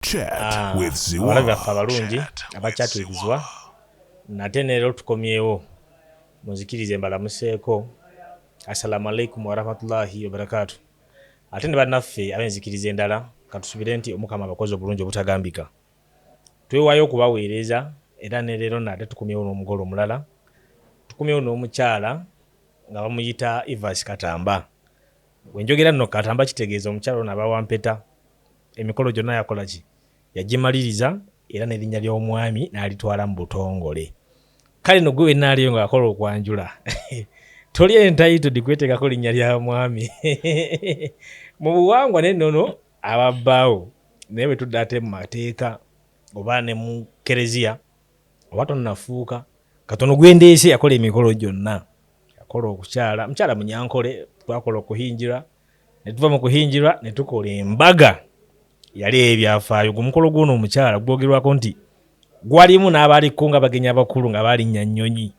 Abalabi baffe abalungi abakyaturizibwa nate neero tukomyewo muzikirize mbalamuseeko assalamu alaikum warahmatullahi wabarakatuh. Ate ne bannaffe ab'enzikiriza endala katusubire nti omukama abakozi obulungi obutagambika. Twewaayo okubaweereza era ne leero nate tukomyewo n'omugole omulala. Tukomyewo n'omukyala nga bamuyita Evans Katamba. Wenjogera nno Katamba kitegeeza omukyala ono abawa mpeta. Emikolo gyonna yakola ki? Yagimaliriza era n'erinnya ly'omwami n'alitwala mu butongole. Kale no gwe naaliyo nga akola okwanjula. Toli entitled kweteekako linnya lya mwami. Mu buwangwa n'ennono ababbaawo naye bwe tudda ate mu mateeka oba ne mu kereziya oba tonnafuuka katono gwendeese yakola emikolo gyonna. Yakola okukyala mukyala munyankole, twakola okuhinjira ne tuva mu kuhinjirwa ne tukola embaga yali ebyafaayo. Omukolo gw'ono omukyala gwogerwako nti gwalimu n'abaaliko nga bagenyi abakulu nga balinnya Nnyonyi,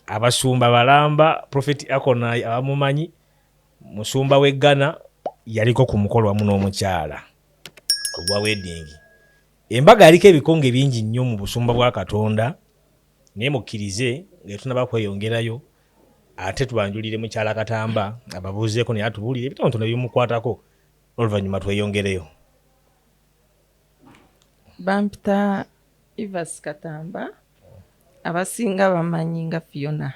abasumba balamba, Prophet Akonai abamumanyi, musumba w'e Ghana yaliko ku mukolo wamu n'omukyala ogwa wedding. Embaga yaliko ebikonge bingi nnyo mu busumba bwa Katonda, naye mukkirize nga tunaba kweyongerayo ate tubanjulire mukyala Katamba ababuuzeeko naye atubuulire ebitonotono ebimukwatako oluvannyuma tweyongereyo. Bampita Evans Katamba abasinga bamanyi nga Fiona.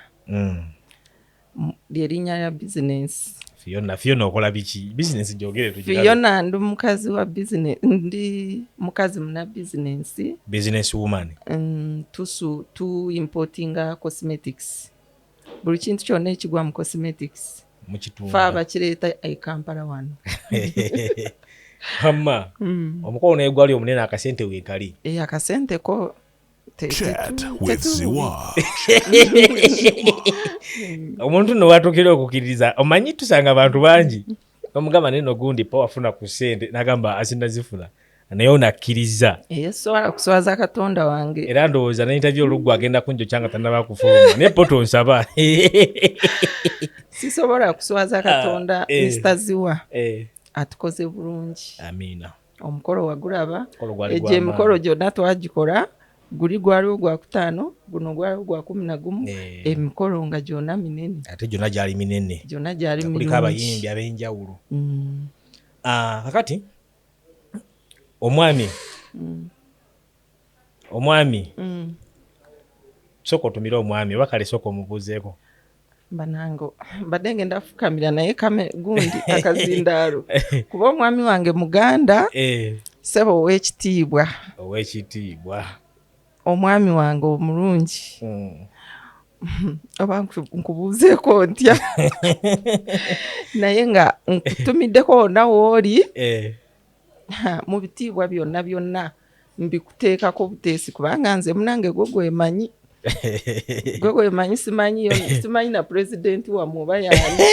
Lyerinnya lya bizinensi. Fiona okola biki? Bizinensi gyogere tugirabe. Fiona ndi mukazi wa bizinensi, ndi mukazi muna bizinensi. Business woman. Tu importinga cosmetics. Buli kintu kyonna ekigwa mu cosmetics. Mukitunga. Fa bakireeta Kampala wano. Hamma. Omukolo naye gwali omunene akasente weekali. Akasente ko omuntu no watokera okukkiriza omanyi tusanga abantu bangi omugamba neno gundi po wafuna ku ssente nagamba asinda zifuna naye onakkiriza sobola kuswaza Katonda wange era ndowooza na interview oluggu agenda kunjo kyanga tannaba kufuluma naye po tonsaba sisobola kuswaza Katonda. Mr. Ziwa atukoze bulungi. Amiina. Omukolo wagulaba egyo emikolo gyonna twagikola. Guli gwali ogwa kutaano, guno gwali ogwa 11. Emikolo nga gyonna minene. Ate gyonna gyali minene. Gyonna gyali minene. Kuliko abayimbi ab'enjawulo. Kakati omwami soko otumira omwami oba kale soko omubuuzeeko. Banango mbadde ngenda fukamira naye kame gundi akazindaalo kuba omwami wange Muganda sebo ow'ekitiibwa. Omwami wange omulungi oba nkubuuzeeko ntya naye nga nkutumiddeko wonna wooli mu bitiibwa byonna mbikuteekako buteesi kubanga nze munange gwe gwemanyi simanyi na pulezidenti wamwe oba yaani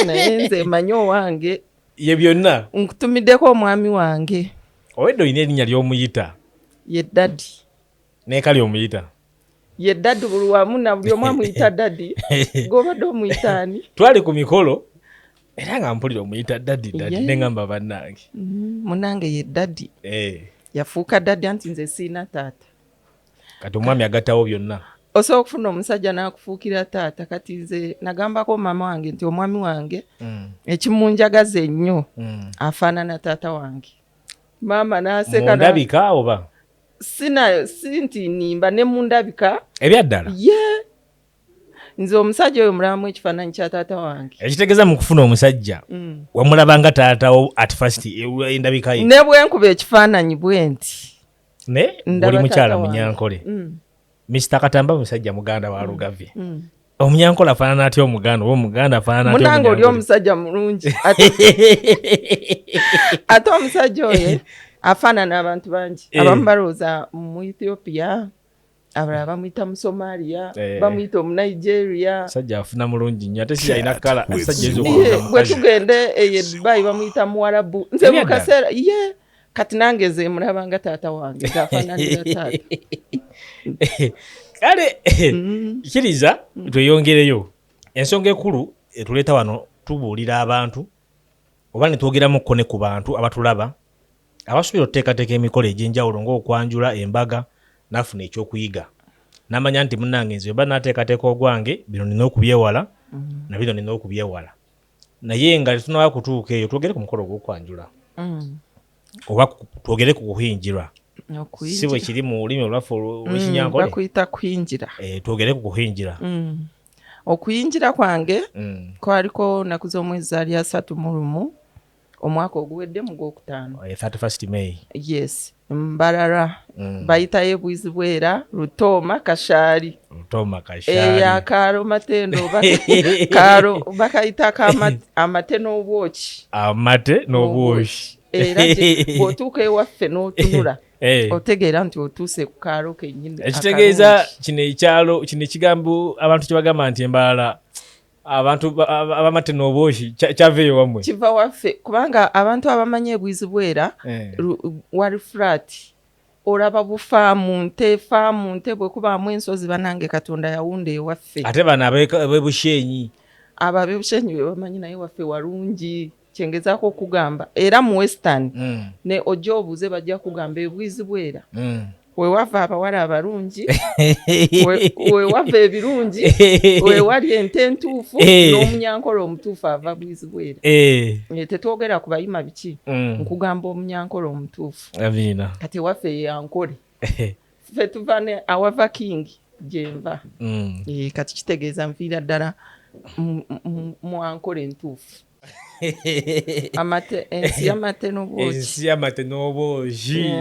naye nze manyi owange ye byonna nkutumiddeko omwami wange. Owedde olina erinnya ly'omuyita? Ye Daddy. N'ekali omuyita? Ye Daddy buli wamu na buli omu amuyita Daddy. Gobadde omuyita ani? Twali ku mikolo era nga mpulira omuyita Daddy neŋŋamba bannange. Munange ye Daddy. Yafuuka Daddy anti nze siina taata. Kati omwami agattawo byonna. Osobola okufuna omusajja n'akufuukira taata. Kati nze nagambako mama wange nti omwami wange ekimunjagaza ennyo afaanana taata wange. Maama n'aseka. Mu ndabika oba? Sinti nimba ne mu ndabika. Ebyaddala? Nze omusajja oyo mulabamu ekifaananyi kya taata wange. Ekitegeeza mu kufuna omusajja wamulabanga taatawo at first endabika ye? Ne bwenkuba ekifaananyi bwe nti. Ne buli mukyala munyankole. Mr. Katamba musajja Muganda wa Lugave. Omunyankole afaanana atya Omuganda? Omuganda afaanana atya Munange oli omusajja mulungi. Ate omusajja oyo afaanana abantu bangi. Abamu balowooza mu Ethiopia, abalala bamuyita mu Somalia, bamuyita mu Nigeria. Musajja afuna mulungi nnyo ate si yalina kkala. Bwe tugende e Dubai bamuyita Muwarabu. Nze mu kaseera kati nange ze mulabanga taata wange gafaananira taata. Kale kiriza tweyongereyo. Ensonga ekkulu etuleeta wano tubuulira abantu oba ne twogeramukko ne ku bantu abatulaba abasuubira okuteekateeka emikolo egy'enjawulo ng'okwanjula embaga n'afuna ekyokuyiga n'amanya nti munnange nze oba n'ateekateeka ogwange bino nina okubyewala na bino nina okubyewala naye nga tetunaba kutuuka eyo twogere ku mukolo gw'okwanjula oba twogere ku kuhinjirwa si bwe kiri mu lulimi olwaffe olw'Ekinyankole bakuyita kuyinjira twogere ku kuhinjira okuyinjira kwange kwaliko naku z'omwezi ali 31 omwaka oguwedde mu gwokutaano 31st May yes Mbarara bayitayo ebwizibwera Rutoma Kashali eya Karo Matendo Karo bakayita amate n'obwoki era bw'otuuka ewaffe n'otunula otegeera nti otuuse ku Karo kennyini ekitegeeza kino ekyalo kino ekigambo abantu kye bagamba nti Embalala abantu abamate n'obwoki kyaveeyo wammwe kiva waffe kubanga abantu abamanyi ebwizibwera wali flat olaba bufaamu nte bwe kubaamu ensozi banange Katonda yawunda ewaffe ate bano ab'ebushenyi ab'ebushenyi be bamanyi naye waffe walungi kyengezaako okugamba era mu western ne ojja obuuze bajja kugamba ebwizibwera wewava abawala abalungi wewava ebirungi wewali ente entuufu n'omunyankolo omutuufu ava bwizibwera tetwogera ku bayima biki nkugamba omunyankolo omutuufu kati waffe yankole ffe tuva awava king gyenva kati kitegeeza nviira ddala mu ankole entuufu ensi y'amate n'obwoki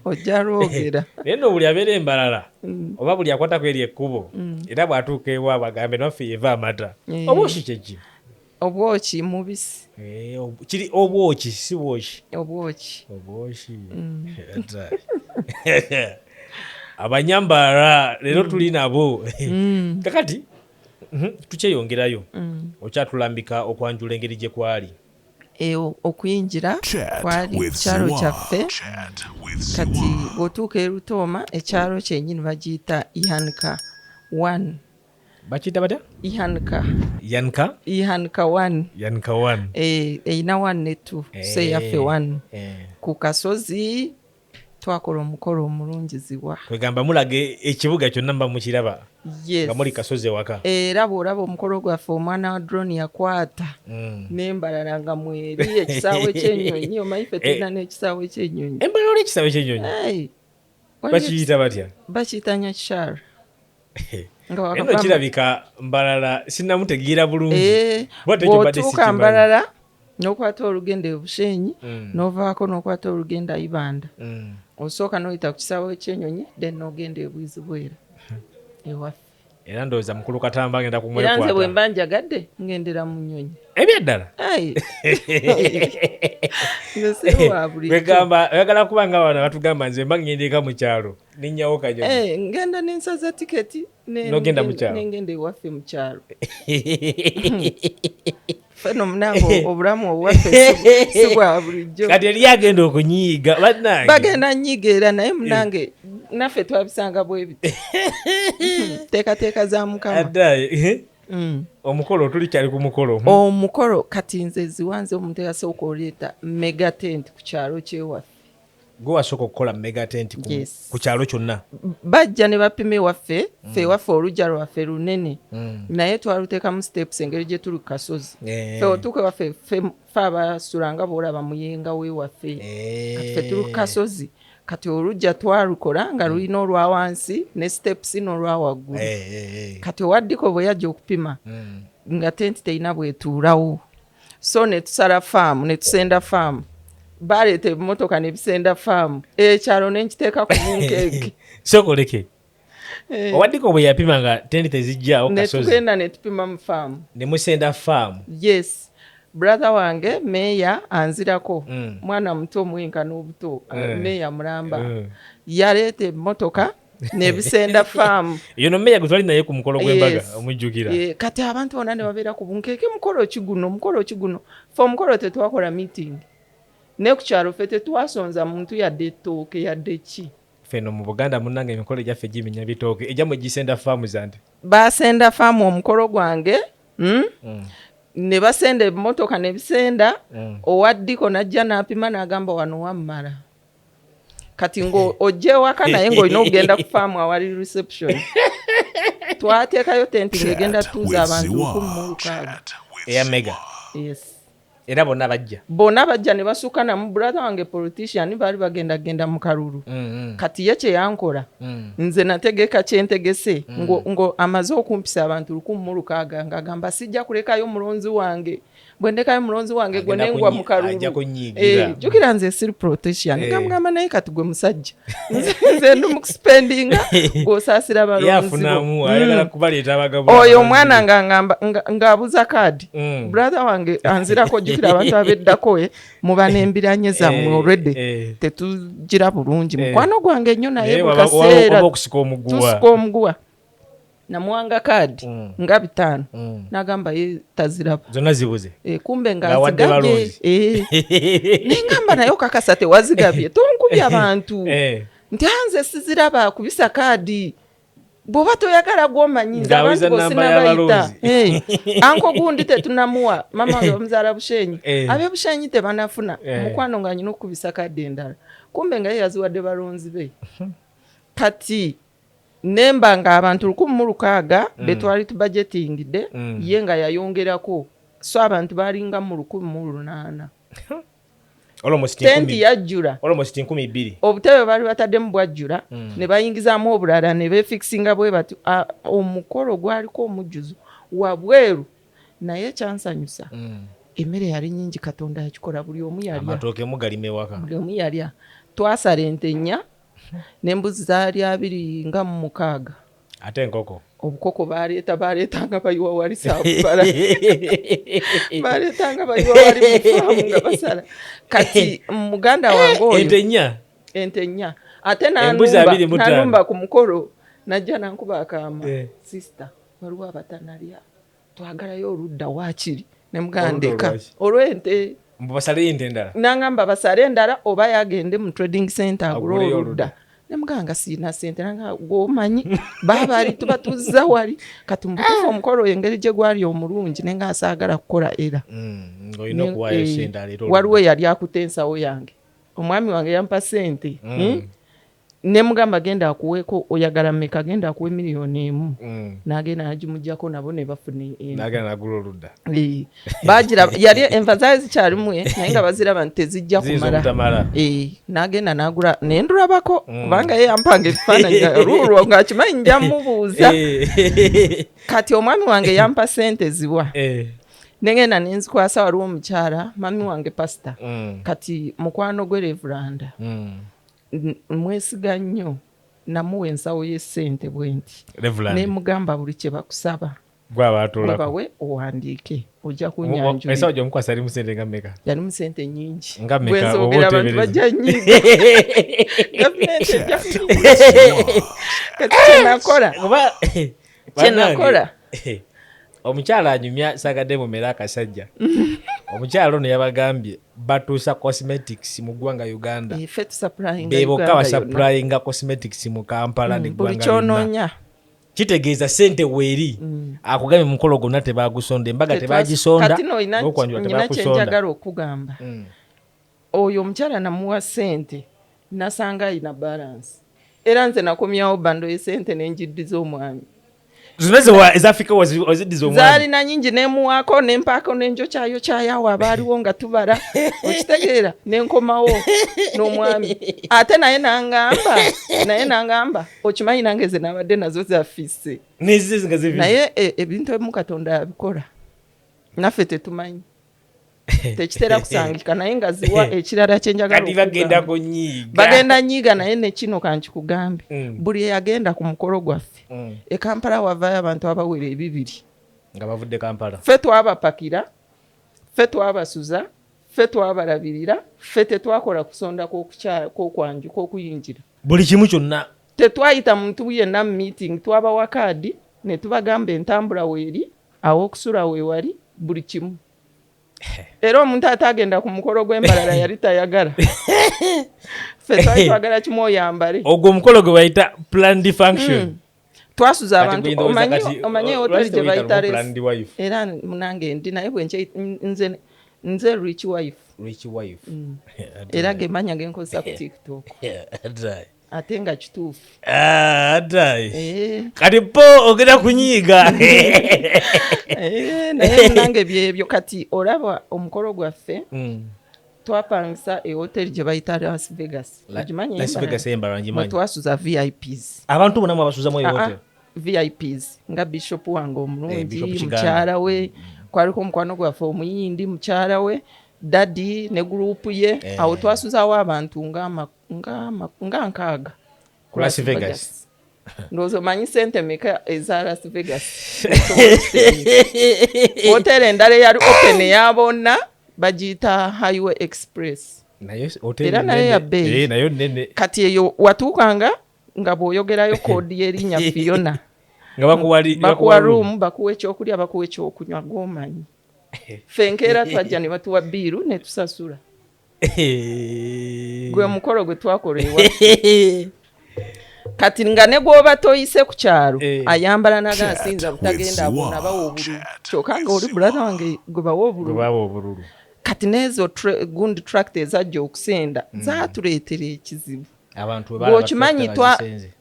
ojja lwogera naye nno buli abeera Embalala oba buli akwatako eri ekkubo era bw'atuuka ewaabwe agambe naffe yeva amata obwoki kyeki obwoki mubisi kiri obwoki si bwoki obwoki Abanyambalala leero tuli nabo kakati tukyeyongerayo okyatulambika okwanjula engeri gye kwali okuyinjira kwali ekyalo kyaffe kati bw'otuuka e Rutoma ekyalo kyennyini bagiyita Ihanka 1 bakiyita batya Ihanka 1 eyina 1 ne 2 so eyaffe 1 ku kasozi twakola omukolo omulungiziwa kwegamba mulaga ekibuga kyonna mba mukiraba nga muli kasozi ewaka era bw'olaba omukolo gwaffe omwana wa drone yakwata n'Embalala nga mweri ekisaawe ky'ennyonyi omanyi ffe tulina n'ekisaawe ky'ennyonyi Embalala ekisaawe ky'ennyonyi bakiyita batya bakiyita Nyakishara eno kirabika Mbalala sinnamutegeera bulungi bw'otuuka Mbalala n'okwata olugendo e Bushenyi n'ovaako n'okwata olugendo Ayibanda osooka n'oyita ku kisaawe ky'ennyonyi then n'ogenda e Bwizibwera ewaffe era ndowooza mukulu Katamba agenda kumwekwata era nze bwe mba njagadde ngendera mu nnyonyi ebyaddala kwegamba oyagala kuba nga wano batugamba nze mba ngenda eka mu kyalo ninnyawo kanyonyi ngenda n'ensaza tiketi n'ogenda mu kyalo n'engenda ewaffe mu kyalo feno munange obulamu obwaffe si bwa bulijjo kati eri agenda okunyiiga bannange bagenda nnyiga era naye munange naffe twabisanga bwe biti teekateeka za Mukama addaye omukolo tulikyali ku mukolo omukolo kati nze ziwanze omuntu eyasooka oleeta mega tent ku kyalo kyewaffe gwe wasooka okukola mega tent ku kyalo kyonna bajja ne bapima ewaffe ffe ewaffe olujja lwaffe lunene naye twaluteekamu steps engeri gye tuli ku kasozi ffe otuuka ewaffe ffe abasulanga boolaba muyenga wewaffe kati ffe tuli ku kasozi kati olujja twalukola nga lulina olwa wansi ne steps n'olwa waggulu kati owaddiko bwe yajja okupima nga tenti terina bwetuulawo so ne tusala faamu ne tusenda faamu baleeta ebimotoka ne bisenda faamu ekyalo nenkiteeka ku bunkeeki sokoleke owaddiko bwe yapima nga tenti tezijjaawo kasozi netugenda ne tupima mu faamu ne musenda faamu yes brother wange meeya anzirako mwana muto omwenka n'obuto meeya mulamba yaleeta emmotoka nebisenda faamu eyo no meeya gwe twali naye ku mukolo gw'embaga omujjukira kati abantu bonna ne babeera ku bunkeeke mukolo kiguno fe omukolo tetwakola meeting ne ku kyalo ffe tetwasonza muntu yadde ettooke yadde ki feno mu Buganda munnange emikolo gyaffe gimenya bitooke ejamwe gisenda faamu zante basenda faamu omukolo gwange ne basenda emmotoka ne bisenda owaddiko najja n'apima n'agamba wano wammala kati ngo ojje waka naye ng'olina okugenda ku faamu awali reception twateekayo tenti ng'egenda tuuza abantu 16 eya mega yes era bonna bajja ne basukana mu brother wange politician baali bagenda mu kalulu kati ye kye yankola nze nategeka kyentegese ngo amaze okumpisa abantu 16 ng'agamba sijja kulekayo mulonzi wange bwe ndekayo mulonzi wange gwe nengwa mu kalulu jjukira nze siri politician ngamba naye kati gwe musajja nze ndi mu spendinga gwosaasira balonzi oyo omwana ng'abuza kaadi brother wange anzirako jjukira abantu abeddako muba n'embiranye zammwe already tetugira bulungi mukwano gwange nnyo naye bukaseera tusika omuguwa namuwanga kaadi nga 5 n'agamba ye taziraba zonna zibuze kumbe ng'azigabye n'engamba naye okakasa tewazigabye tonkubye abantu nti anze siziraba kubisa kaadi bw'oba toyagala gw'omanyiza abantu bosinabayita anko gundi tetunamuwa mama we omuzaala Bushenyi abe Bushenyi tebanafuna mukwano nga nyina okubisa kaadi endala kumbe nga ye yaziwadde balonzi be kati nemba nga abantu 16 betwali tubudgetingide ye nga yayongerako so abantu balinga mu 1800 tenti yajjula almost 12 obutebe bali bataddemu bwajjula ne bayingizaamu obulala ne befixinga bwe bati omukolo gwaliko omujjuzo wabweru naye kyansanyusa emmere yali nyingi Katonda yakikola buli omu yalya amatooke mugalime waka buli omu yalya twasala ente 4 n'embuzi zaali 26 ate enkoko obukoko baleetanga bayiwa wali saabala baleetanga bayiwa wali mufaamu nga basala kati muganda wange oyo ente 4 ate nanumba ku mukolo najja nankuba akaama sister waliwo abatanalya twagalayo oludda waakiri ne mugandeka olw'ente mbasale ente endala nangamba basale endala oba yagende mu trading center agula oludda nemuganga sina sente nanga gomanyi baba ali tubatuza wali kati mbutufu omukolo engeri gye gwali omulungi nenga asaagala kukola era ngoyino kuwayo sente leero waliwo yali akutensawo yange omwami wange yampa sente nemugamba genda akuweeko oyagala mmeka genda akuwe $1,000,000 nagenda agimujjako nabo ne bafuna nagenda nagula oludda bagira yali emphasize kyalimu naye nga baziraba nti tezijja kumala nagenda nagula nendulabako kubanga ye yampanga ebifaananyi lulwo ng'akimanyi nja mubuuza kati omwami wange yampa sente ziwa negenda nenzikwasa waliwo omukyala mami wange pasita kati mukwano gwe Reveranda mwesiga nnyo namuwa ensawo y'essente bwenti nemugamba buli kye bakusaba babawe owandiike ojja kunyanjula ensawo gy'omukwasa yali mu sente nga mmeka yali mu sente nnyingi nga mmeka bwenzogera abantu bajja nnyiga gavumenti ejja kati kyenakola omukyala anyumya sagadde mumera akasajja omukyala ono yabagambye batuusa cosmetics mu ggwanga Uganda beboka basupplyinga cosmetics mu Kampala neggwanga lyonna kitegeeza sente weeri akugambye mukolo gonna tebagusonda embaga tebagisonda okwanjula kyenjagala okugamba oyo omukyala namuwa sente nasanga ayina balance era nze nakomyawo bando y'esente nenjiddiza omwami zaalina nyingi nemuwaako nempaako nenjokyayo kyayawo abaaliwo nga tubala okitegeera nenkomawo n'omwami ate naye nangamba okimanyi nange ze nabadde nazo zafise naye ebintu ebimu Katonda yabikola naffe tetumanyi tekitera kusangika naye nga ziwa ekirala kyenjagala bagenda nyiga naye nekino kankikugambe buli eyagenda ku mukolo gwaffe e Kampala wavayo abantu abawera 2 nga bavudde Kampala ffe twabapakira ffe twabasuza ffe twabalabirira ffe tetwakola kusonda kw'okwanju kw'okuyingira buli kimu kyonna tetwayita muntu yenna mu meeting twabawa kaadi ne tubagamba entambula weeri aw'okusula weewali buli kimu era omuntu atagenda ku mukolo gw'embalala yali tayagala ffe twali twagala kimu oyambale ogwo omukolo gwe bayita planned function twasuza abantu omanye hoteli gye bayita era munange ndi naye bwenche nze rich wife era gemanya genkozesa ku TikTok ate nga kituufu kati po ogenda kunyiiga naye munange byebyo kati olaba omukolo gwaffe twapangisa hoteli gye bayita Las Vegas twasuza VIPs abantu bonamu abasuza mu hotel VIPs nga bishop wange omulungi mukyala we kwaliko omukwano gwaffe omuyindi mukyala we dadi ne gurupu ye awo twasuzaawo abantu nga nkaaga ku Las Vegas ndowooza omanyi sente meka eza Las Vegas hoteli endala eyali open eyabonna bagiyita Highway Express era nayo yabbeeyi kati eyo watuukanga nga bw'oyogerayo koodi y'erinnya Fiona bakuwa room bakuwa ekyokulya bakuwa ekyokunywa gwomanyi ffe nkeera twajja ne batuwa biiru ne tusasula gwe mukolo gwe twakola ewa kati nga ne gwoba toyise ku kyalo ayambala nagasinza butagenda abona bawa obululu kyokka nga oli bulala wange gwe bawa obululu kati n'ezo gundi tractor ezajja okusenda zaatuleetera ekizibu bw'okimanyi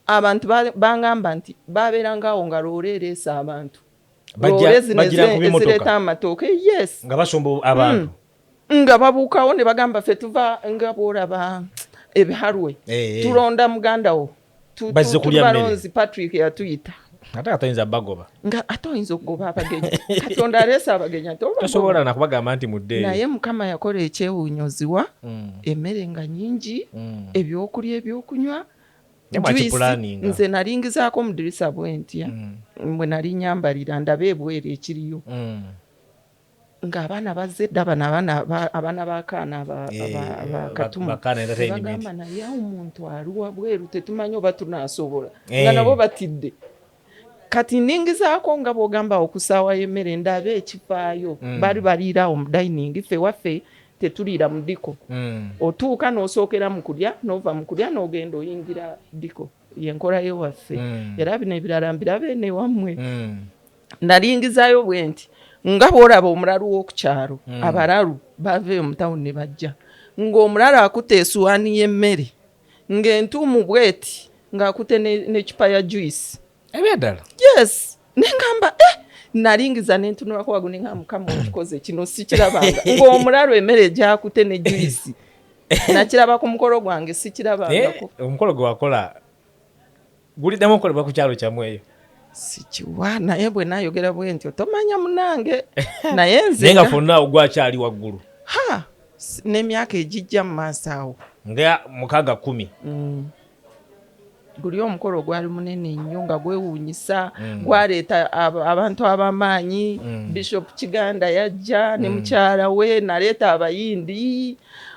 abantu bangamba nti babeerangaawo nga loole ereesa abantu loole zino ezireeta amatooke yes nga basomba abantu nga babuukawo ne bagamba ffe tuva nga bw'olaba ebiharwe tulonda muganda wo tubalonzi Patrick yatuyita ate atoyinza bagoba nga atoyinza okugoba abagenyi katonda aleesa abagenyi tosobola nakubagamba nti mudde naye mukama yakola ekyewuunyozibwa emmere nga nyingi ebyokulya ebyokunywa nze nalingizaako omudirisa bwentya bwe nali nyambalira ndaba ebweru ekiriyo ng'abaana bazze dda abaana b'akaana abakatuma bagamba naye omuntu aliwa bweru tetumanyi oba tunaasobola nga nabo batidde kati ningizaako nga bw'ogamba okusaawa y'emmere ndaba ekifaayo bali baliirawo mu dining ffe waffe tetuliira mu diko otuuka n'osookera mu kulya n'ova mu kulya n'ogenda oyingira diko yenkola y'ewaffe era bino ebirala mbiraba eno ewammwe nalingizaayo bwe nti nga bw'olaba omulalu w'okukyalo abalalu baveeyo mu tawuni ne bajja ng'omulala akutte esuwaani y'emmere ng'entuumu bweti ng'akutte n'ekipa ya juice ebyadala yes nengamba nalingiza nentunulako wagu nenga mukama okikoze kino sikirabanga ng'omulalo emmere gyakute ne juice nakiraba ku mukolo gwange sikirabangako omukolo gwe wakola guliddamu okolebwa ku kyalo kyammwe eyo sikiwa naye bwe nayogera bwe ntyo tomanya munange naye nze naye nga fonna ogwakyali waggulu n'emyaka egijja mu maaso awo nga 6-10 guli omukolo gwali munene nnyo nga gwewuunyisa gwaleeta abantu ab'amaanyi Bishop Kiganda yajja ne mukyala we naleeta abayindi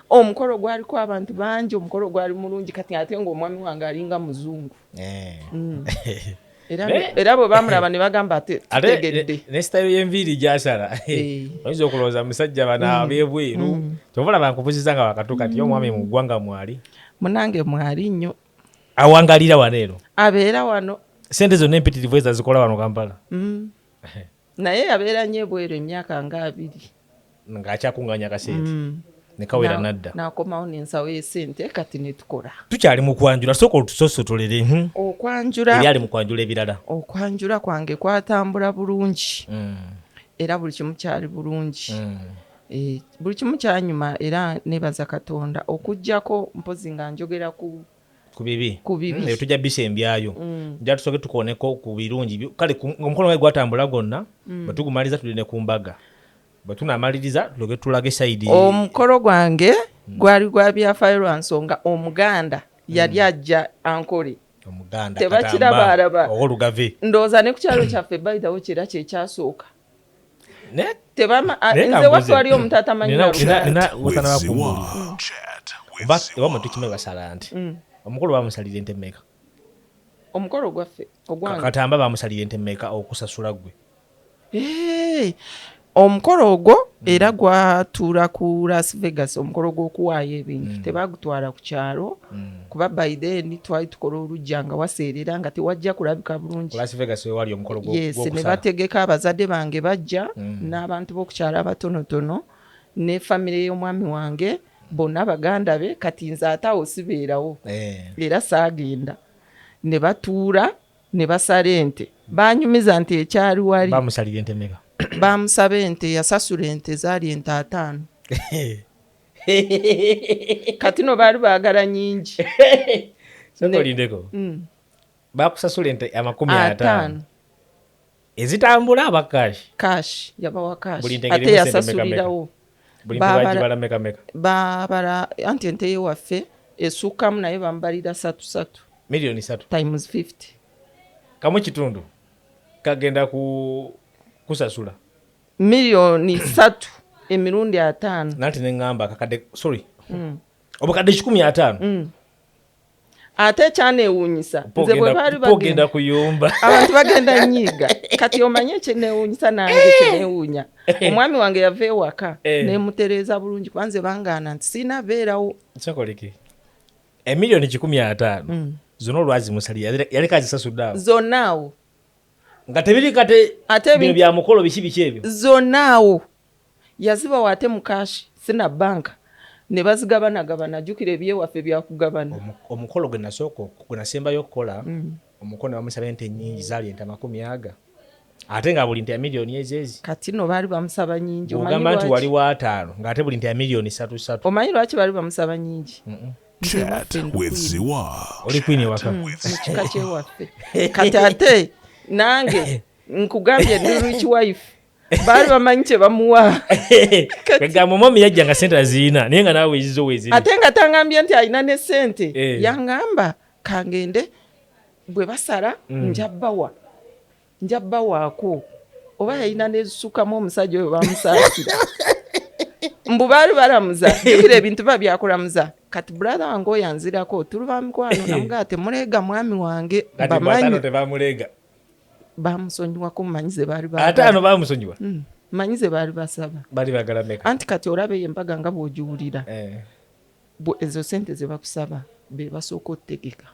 omukolo gwaliko abantu bangi omukolo gwali mulungi kati ate ng'omwami wange alinga muzungu era bwe bamulaba ne bagamba tutegedde ne sitayiro y'enviiri gyasala oyinza okulowooza musajja bana ab'ebweru kyova olaba nkubuziza nga wakatuuka nti omwami mu ggwanga mwali munange mwali nnyo awangalira wano eno abeera wano sente zonna empitirivu eza zikola wano Kampala naye yabeera nnyo ebweru emyaka nga 2 ng'akyakuŋŋaanya akasente ne kawera nadda n'akomawo n'ensawo y'esente kati ne tukola tukyali mu kwanjula sooka otusosotolere okwanjula ebyali mu kwanjula ebirala okwanjula kwange kwatambula bulungi era buli kimu kyali bulungi buli kimu kyanyuma era nebaza Katonda okuggyako mpozi nga njogera ku bibi tujja bisembyayo nja tusooke tukooneko ku birungi kale omukono gwe gwatambula gonna bwe tugumaliza tuline ku mbaga bwe tunamaliriza tuloge tulaga esayidi omukolo gwange gwali gwa byafaayo lwa nsonga omuganda yali ajja ankole omuganda tebakiraba araba olugave ndowooza ne ku kyalo kyaffe bayitawo kyera kyekyasooka nze waffe wali omutaata manyina oba tukime basala nti omukolo bamusalira ente mmeka omukolo gwaffe ogwange katamba bamusalira ente mmeka okusasula gwe omukolo ogwo era gwatuula ku Las Vegas, omukolo gw'okuwaayo ebintu tebagutwala ku kyalo kuba by then twali tukola olujja nga waseerera nga tewajja kulabika bulungi. Las Vegas wali omukolo gw'okusala. Yes, ne bategeka abazadde bange bajja n'abantu b'okukyala abatonotono ne famire y'omwami wange bonna baganda be, kati nze ate awo sibeerawo era saagenda. Ne batuula ne basala ente, banyumiza nti ekyali wali bamusalira ente meka bamusaba ente, yasasula ente zaali ente 5. Kati no baali baagala nyingi. Sokolindeko bakusasula ente 500 ezitambula abakashi cash yabawa cash ate yasasulirawo babala anti ente ye waffe esukkamu naye bambalira 3 milioni 3 times 50 kamu kitundu kagenda kusasula milioni 3 emirundi 5 nati nengamba kakade obukadde 15 ate kyaneewuunyisa nze bwe baali bagenda kuyumba abantu bagenda nyiga kati omanye kyeneewuunyisa nange kyeneewuunya omwami wange yava ewaka nemutereeza bulungi kwanze bangaana nti siina beerawo kyakoleki emilioni 15 zonna olwazimusalira yali kazisasuddeawo zonnaawo nga tebiri kate bino bya mukolo biki ebyo zonnaawo yazibawo ate mu kashi sina banka ne bazigabanagabana jjukira ebyewaffe byakugabana. Omukolo gwe nasooka gwe nasembayo okukola omukono bamusaba ente nnyingi zaali ente 100 ate nga buli nte ya milioni ezezi. Kati no baali bamusaba nyingi. Ogamba nti wali wa 5 ng'ate buli nte ya milioni 3. Omanyi lwaki baali bamusaba nyingi? Chat with Ziwa. Oli kwini waka. Mukika kyewaffe. Kati ate nange nkugambye ndi rich wife. Baali bamanyi kye bamuwa. Kagamba omwami yajja nga sente azirina naye nga naawe ezizo weeziri. Ate nga tangambye nti alina ne sente yangamba kangende bwe basala njabbawaako oba yalina nezisukamu omusajja oyo bamusaasira. Mbu baali balamuza jukira ebintu babyakulamuza kati brother wange oyo anzirako tuluba mikwano namugaa temuleega mwami wange bamanyi tebamuleega bamusonyiwako mumanyize baali ataano bamusonyiwa manyize baali basaba baali bagala meka anti kati olabe embaga nga bw'ogiwulira ezo sente ze bakusaba be basooka otegeka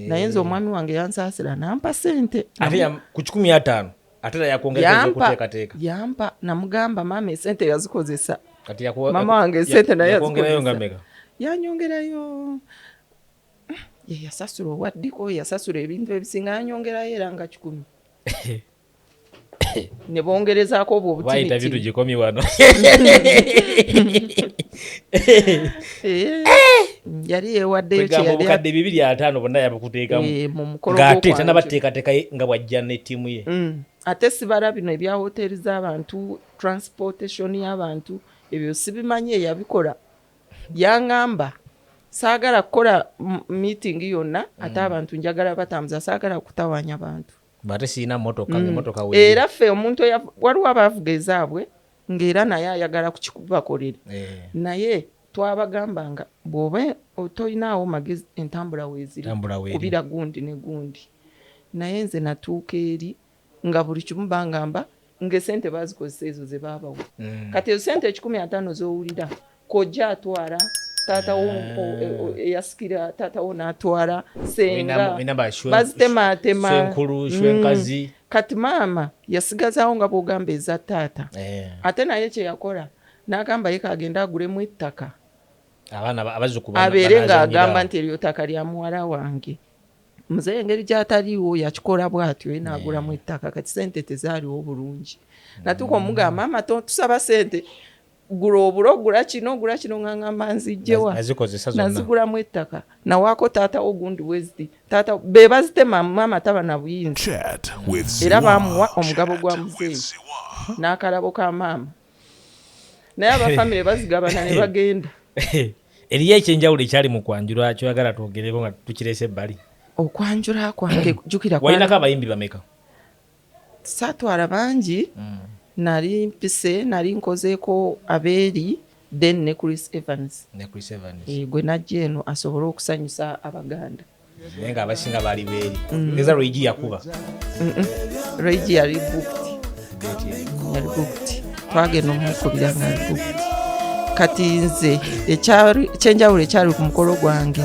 naye nze omwami wange yansaasira nampa sente ate ku 15 ate yakwongeza okuteekateeka yampa namugamba maama esente yazikozesa kati mama wange esente naye yazikozesa yanyongerayo yasasula owaddiko yasasula ebintu ebisinga yanyongerayo era nga 10 ne bongerezaako obwo obutimiti bayita vitu gikomi wano yali yewaddeyo kyeyali 250 bonna yabakuteekamu ng'ate tanabateekateeka nga bwajja n'ettiimu ye ate sibala bino ebya hoteeri z'abantu transportation y'abantu ebyo sibimanyi eyabikola yaŋŋamba saagala kukola meeting yonna ate abantu njagala batambuza saagala kutawanya bantu bate siina motoka era ffe omuntu waliwo abaavuga ezaabwe ng'era naye ayagala kukikubakolera naye twabagambanga bw'oba otolinawo magezi entambula weeziri kubira gundi ne gundi naye nze natuuka eri nga buli kimu bangamba ng'esente bazikozesa ezo ze baabawo kati ezo sente 15 z'owulira kojja atwala taatawo eyasikira taatawo n'atwala senga bazitematema senkulu shwenkazi kati maama yasigazaawo nga bw'ogamba eza taata ate naye kye yakola n'agamba ye kagenda agulemu ettaka abeere ng'agamba nti eryo ttaka lya muwala wange muzeeyi engeri gy'ataliiwo yakikola bw'atyo ye n'agulamu ettaka kati sente tezaaliwo bulungi natuuka omugamba maama tusaba sente gula obulo gula kino ng'angamba nzijjewa nazigulamu ettaka nawaako taata ogundi weziti taata be bazitema maama taba na buyinza era bamuwa omugabo gwa muzeeyi n'akalabo ka maama naye abafamire bazigabana ne bagenda eriyo ekyenjawulo ekyali mu kwanjula kyoyagala twogereko nga tukireese ebbali okwanjula kwange jukira walinako abayimbi bameka saatwala bangi nali mpise nali nkozeeko abeeri then ne Chris Evans gwe najja eno asobole okusanyusa abaganda naye nga abasinga baali beeri eza Roigi yakuba Roigi yali booked twagenda omukubira nga kati nze ekyenjawulo ekyali ku mukolo gwange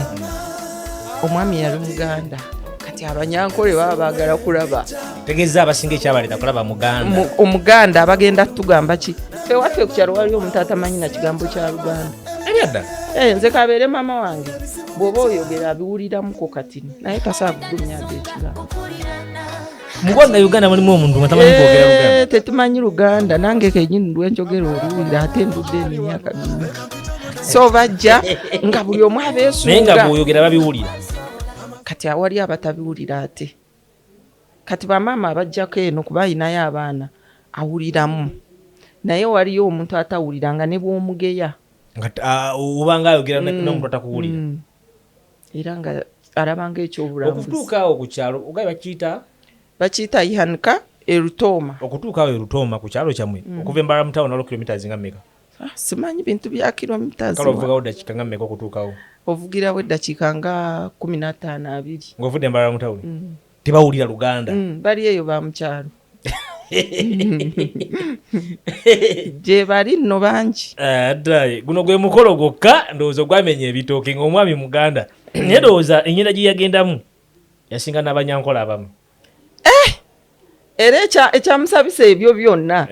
omwami yali Muganda kati abanyankole baba baagala kulaba tegeeza abasinga ekyabaleeta kulaba Muganda omuganda abagenda tugamba ki ewaffe ku kyalo waliwo omuntu atamanyi na kigambo kya Luganda ebyadda nze kabeere maama wange bw'oba oyogera abiwuliramuko katini naye tasaakugumyaga ekigambo mugwanga Uganda mulimu omuntu nga tamanyi kwogera Luganda tetumanyi Luganda nange kenyini lwenjogera oluwulira ate ndudde emyaka mingi so bajja nga buli omu abeesunga naye nga bw'oyogera babiwulira kati awali abatabiwulira ate kati bamaama abajjako eno kuba ayinayo abaana awuliramu naye waliyo omuntu atawulira nga ne bw'omugeya obanga ayogera n'omuntu atakuwulira era nga alabanga ekyobulambuzi okutuuka awo ku kyalo ogaye bakiyita ihanika Erutooma okutuuka awo Erutooma ku kyalo kyammwe okuva Embala mu tawuni waliwo kilomitas nga mmeka simanyi bintu bya kilomitas kale ovugawo dakiika nga mmeka okutuukawo ovugirawo eddakiika nga 15-20 ng'ovudde Embala mu tawuni tebawulira Luganda bali eyo ba mukyalo gye bali nno bangi addaye guno gwe mukolo gwokka ndowooza gwamenya ebitooke ng'omwami Muganda naye ndowooza ennyenda gye yagendamu yasinga n'abanyankola abamu era ekyamusabisa ebyo byonna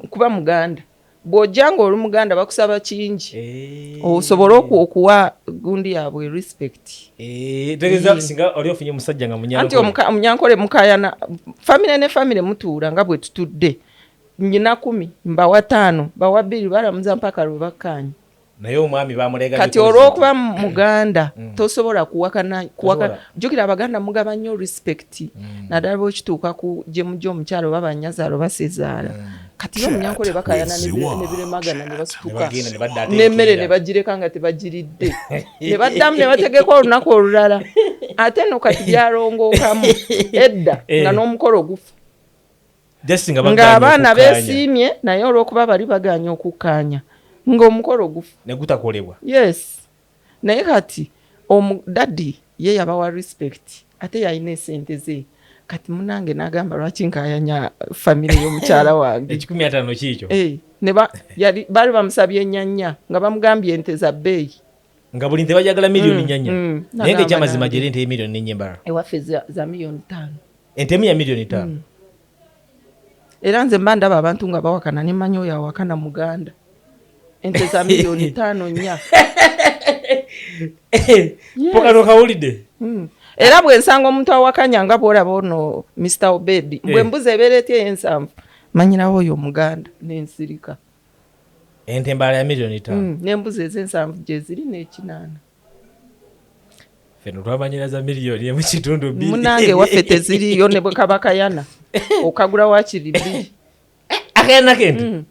kuba Muganda bw'ojja ng'oli Muganda bakusaba kingi osobole okuwa gundi yaabwe respect tegeeza singa oli ofunye musajja nga munyankole anti omunyankole mukayana famire ne famire mutuula nga bwe tutudde nyina 10 mbawa 5 bawa 2 balamuza mpaka lwe bakkaanya naye omwami bamulega kati olw'okuba Muganda tosobola kuwakana jjukira Abaganda mugaba nnyo respect naddala bwekituuka ku gye mujja omukyalo babanyazaalo basezaala kati yo omunyankole bakayana ne biremagana ne basituka n'emmere ne bagireka nga tebagiridde ne baddamu ne bategeka olunaku olulala ate no kati byalongookamu edda nga n'omukolo gufa ng'abaana beesiimye naye olw'okuba bali baganya okukkaanya ng'omukolo gufu ne gutakolebwa yes naye kati daddy ye yabawa respect ate yalina esente ze kati munange n'agamba lwaki nkayanya famire y'omukyala wange 150 kiikyo bali bamusabye ennyanya nga bamugambye ente za bbeeyi nga buli nte bajagala miliyoni nyanya naye ng'ekyamazima gyeri ente y'emiliyoni n'ennyembala ewaffe za miliyoni 5 ente emu ya miliyoni 5 era nze mba ndaba abantu nga bawakana ne mmanyi oyo awakana Muganda ente za miliyoni 5 nnya pokano kawulidde era bwe nsanga omuntu awakanya nga bw'olaba ono Mr. Obedi bwe mbuza ebeereety ensanvu manyirawo oyo Muganda n'ensirika ente embala ya miliyoni 5 n'embuzi ez'ensanvu gye ziri n'ekinaana feno twamanyira za miliyoni emu kitundu 2 munange waffe teziriyo ne bwe kaba kayana okagula wakiri 2 akayana kente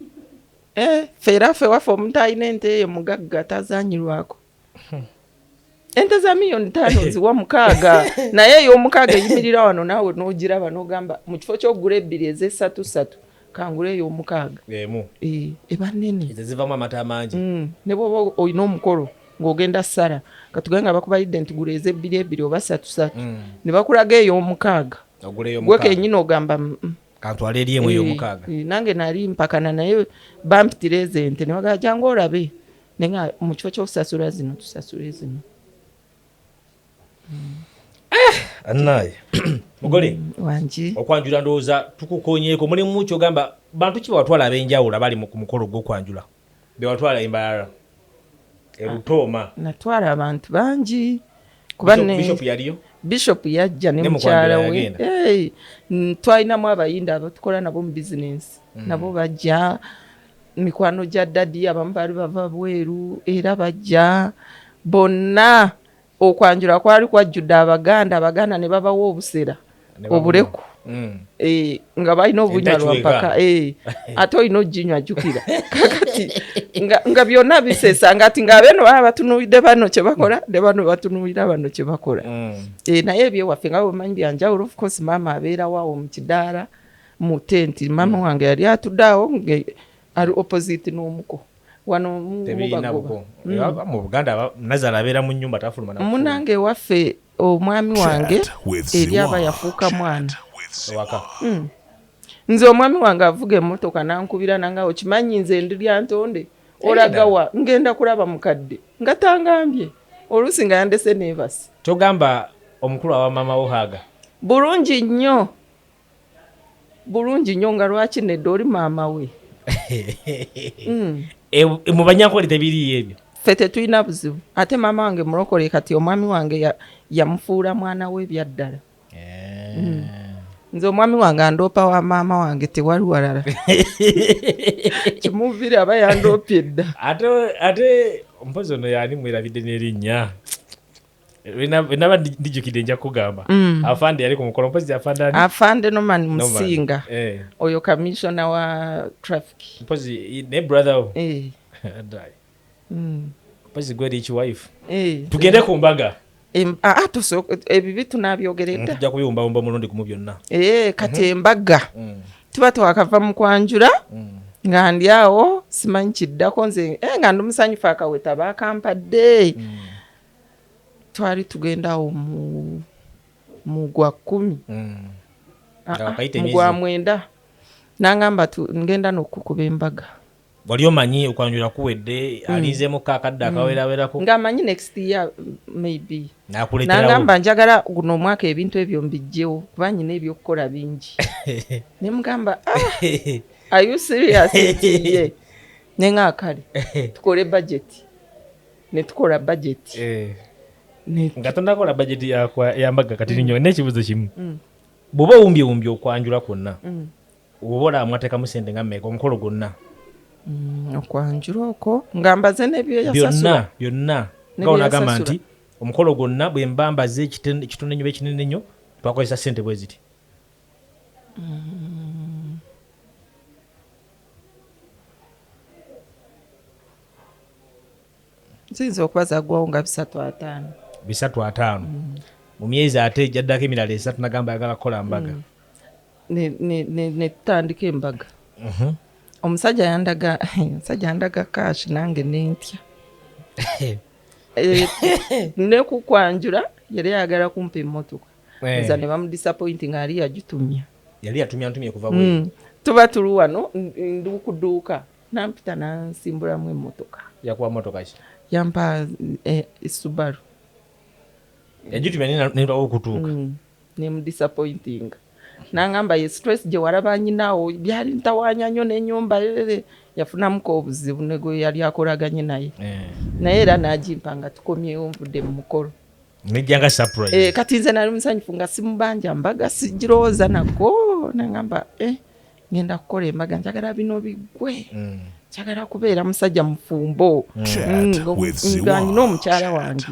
fera ffe waffe omuntu alina ente eyo mugagga tazanyirwako ente za miliyoni 5 ziwa 6 naye ey'omukaaga eyimirira wano naawe n'ogiraba n'ogamba mu kifo ky'okugula 2 ez'esatu kangula ey'omukaaga eba nnene zivamu amata amangi ne bw'oba olina omukolo ng'ogenda Sara katuge nga bakubalidde nti gula ez'ebbiri oba 3 ne bakulaga ey'omukaaga gwe kennyini ogamba kantwala eri emu ey'omukaaga nange nali mpakana naye bampitira ezo ente ne bagala jangu olabe naye nga mu kifo ky'okusasula zino tusasule zino annaye mugole wangi okwanjula ndowooza tukukonyeeko mulimu kyogamba bantu ki bewatwala ab'enjawulo abali ku mukolo gw'okwanjula bewatwala Embalala Erutooma natwala abantu bangi kuba Bishop yaliyo Bishop yajja ne mukyala we twalinamu abayinda abatukola nabo mu bizinensi nabo bajja mikwano gya daddy abamu bali bava bweru era bajja bonna okwanjula kwali kwajjudde Abaganda ne babawo obusera obuleku nga balina obunywa lwampaka ate olina oginywa jjukira kakati nga byonna bisesa ngati ng'abeeno baba batunuulidde bano kye bakola ne bano batunuulira bano kye bakola naye ebyewaffe nga bwemanyi byanjawulo of course maama abeerawo awo mu kidaala mu tenti maama wange yali atudde awo ali opposite n'omuko wano mu Buganda Nazala abeera mu nnyumba tafuluma munange waffe omwami wange eri aba yafuuka mwana ewaka nze omwami wange avuga emmotoka nankubira nanga okimanyi nze ndi lya ntonde olagawa ngenda kulaba mukadde nga tangambye oluusi nga yandese neebasi. Togamba omukulu wa mama wo Haga bulungi nnyo nga lwaki nedda oli maama we. Mu banyankole tebiriyo ebyo. Ffe tetulina buzibu ate maama wange mulokole kati omwami wange yamufuula mwana we byaddala. Nze omwami wange andoopa wa maama wange tewali walala. Kimuvire aba yandoopye dda. Ate mpozi ono yani mwerabidde n'erinnya. Naba ndijjukidde nja kugamba. Afande yali ku mukolo mpozi afande ani? Afande Norman Musinga. Oyo commissioner wa traffic. Mpozi ne brother wo. Dai. Mpozi gweri each wife. Tugende ku mbaga. Ebibi tunabyogeredda. Tujja kuyumba mulundi gumu byonna. Kati embaga. Tuba twakava mu kwanjula. Nga ndi awo simanyi kiddako nze nga ndi musanyufu akaweta bakampadde. Twali tugenda awo mu gwa 10. Mu gwa 9. Nangamba ngenda n'okukuba embaga. Wali omanyi okwanjula kuwedde alizeemu kakadde akawerawerako nga manyi next year maybe nangamba njagala guno omwaka ebintu ebyo mbijjewo kuba nyina ebyokukola bingi. Ne mugamba are you serious? Ye nenga kale tukole budget ne tukola budget nga tondakola budget ya mbaga kati nnyo n'ekibuzo kimu bw'oba wumbye okwanjula kwonna oba olaamwateekamu sente nga mmeka omukolo gwonna okwanjula okwo ngambaze n'ebyoyasasula byonna nga onagamba nti omukolo gwonna bwe mbambaze ekitonde nnyo ekinene nnyo twakozesa sente bwe ziti. Nzinza okubaza gwawo nga 3-5 mu myezi ate ejjaddako emirala 3 nagamba ayagala kukola mbaga ne tutandika embaga. Omusajja yandaga kashi nange nentya. Ne kukwanjula yali yagala kumpa emmotoka. Nza ne bamudisappointing ali yagitumya. Yali yatumya kuva bwe. Tuba tuli wano ndi kuduuka nampita nansimbulamu emmotoka. Yakuwa mmotoka ki? Yampa Subaru. Yagitumya ne okutuuka. Ne mudisappointing. Nangamba ye stress gye walaba nyinawo byali ntawanya nnyo n'ennyumba yafunamuko obuzibu nego yali akolaganye naye. Naye era n'agimpa nga tukomyewo nvudde mu mukolo. Nejjanga surprise. Kati nze nali musanyufu nga simubanja mbaga sigirowooza nako. Nangamba ngenda kukola embaga njagala bino bigwe. Njagala kubeera musajja mufumbo. Nga nina omukyala wange.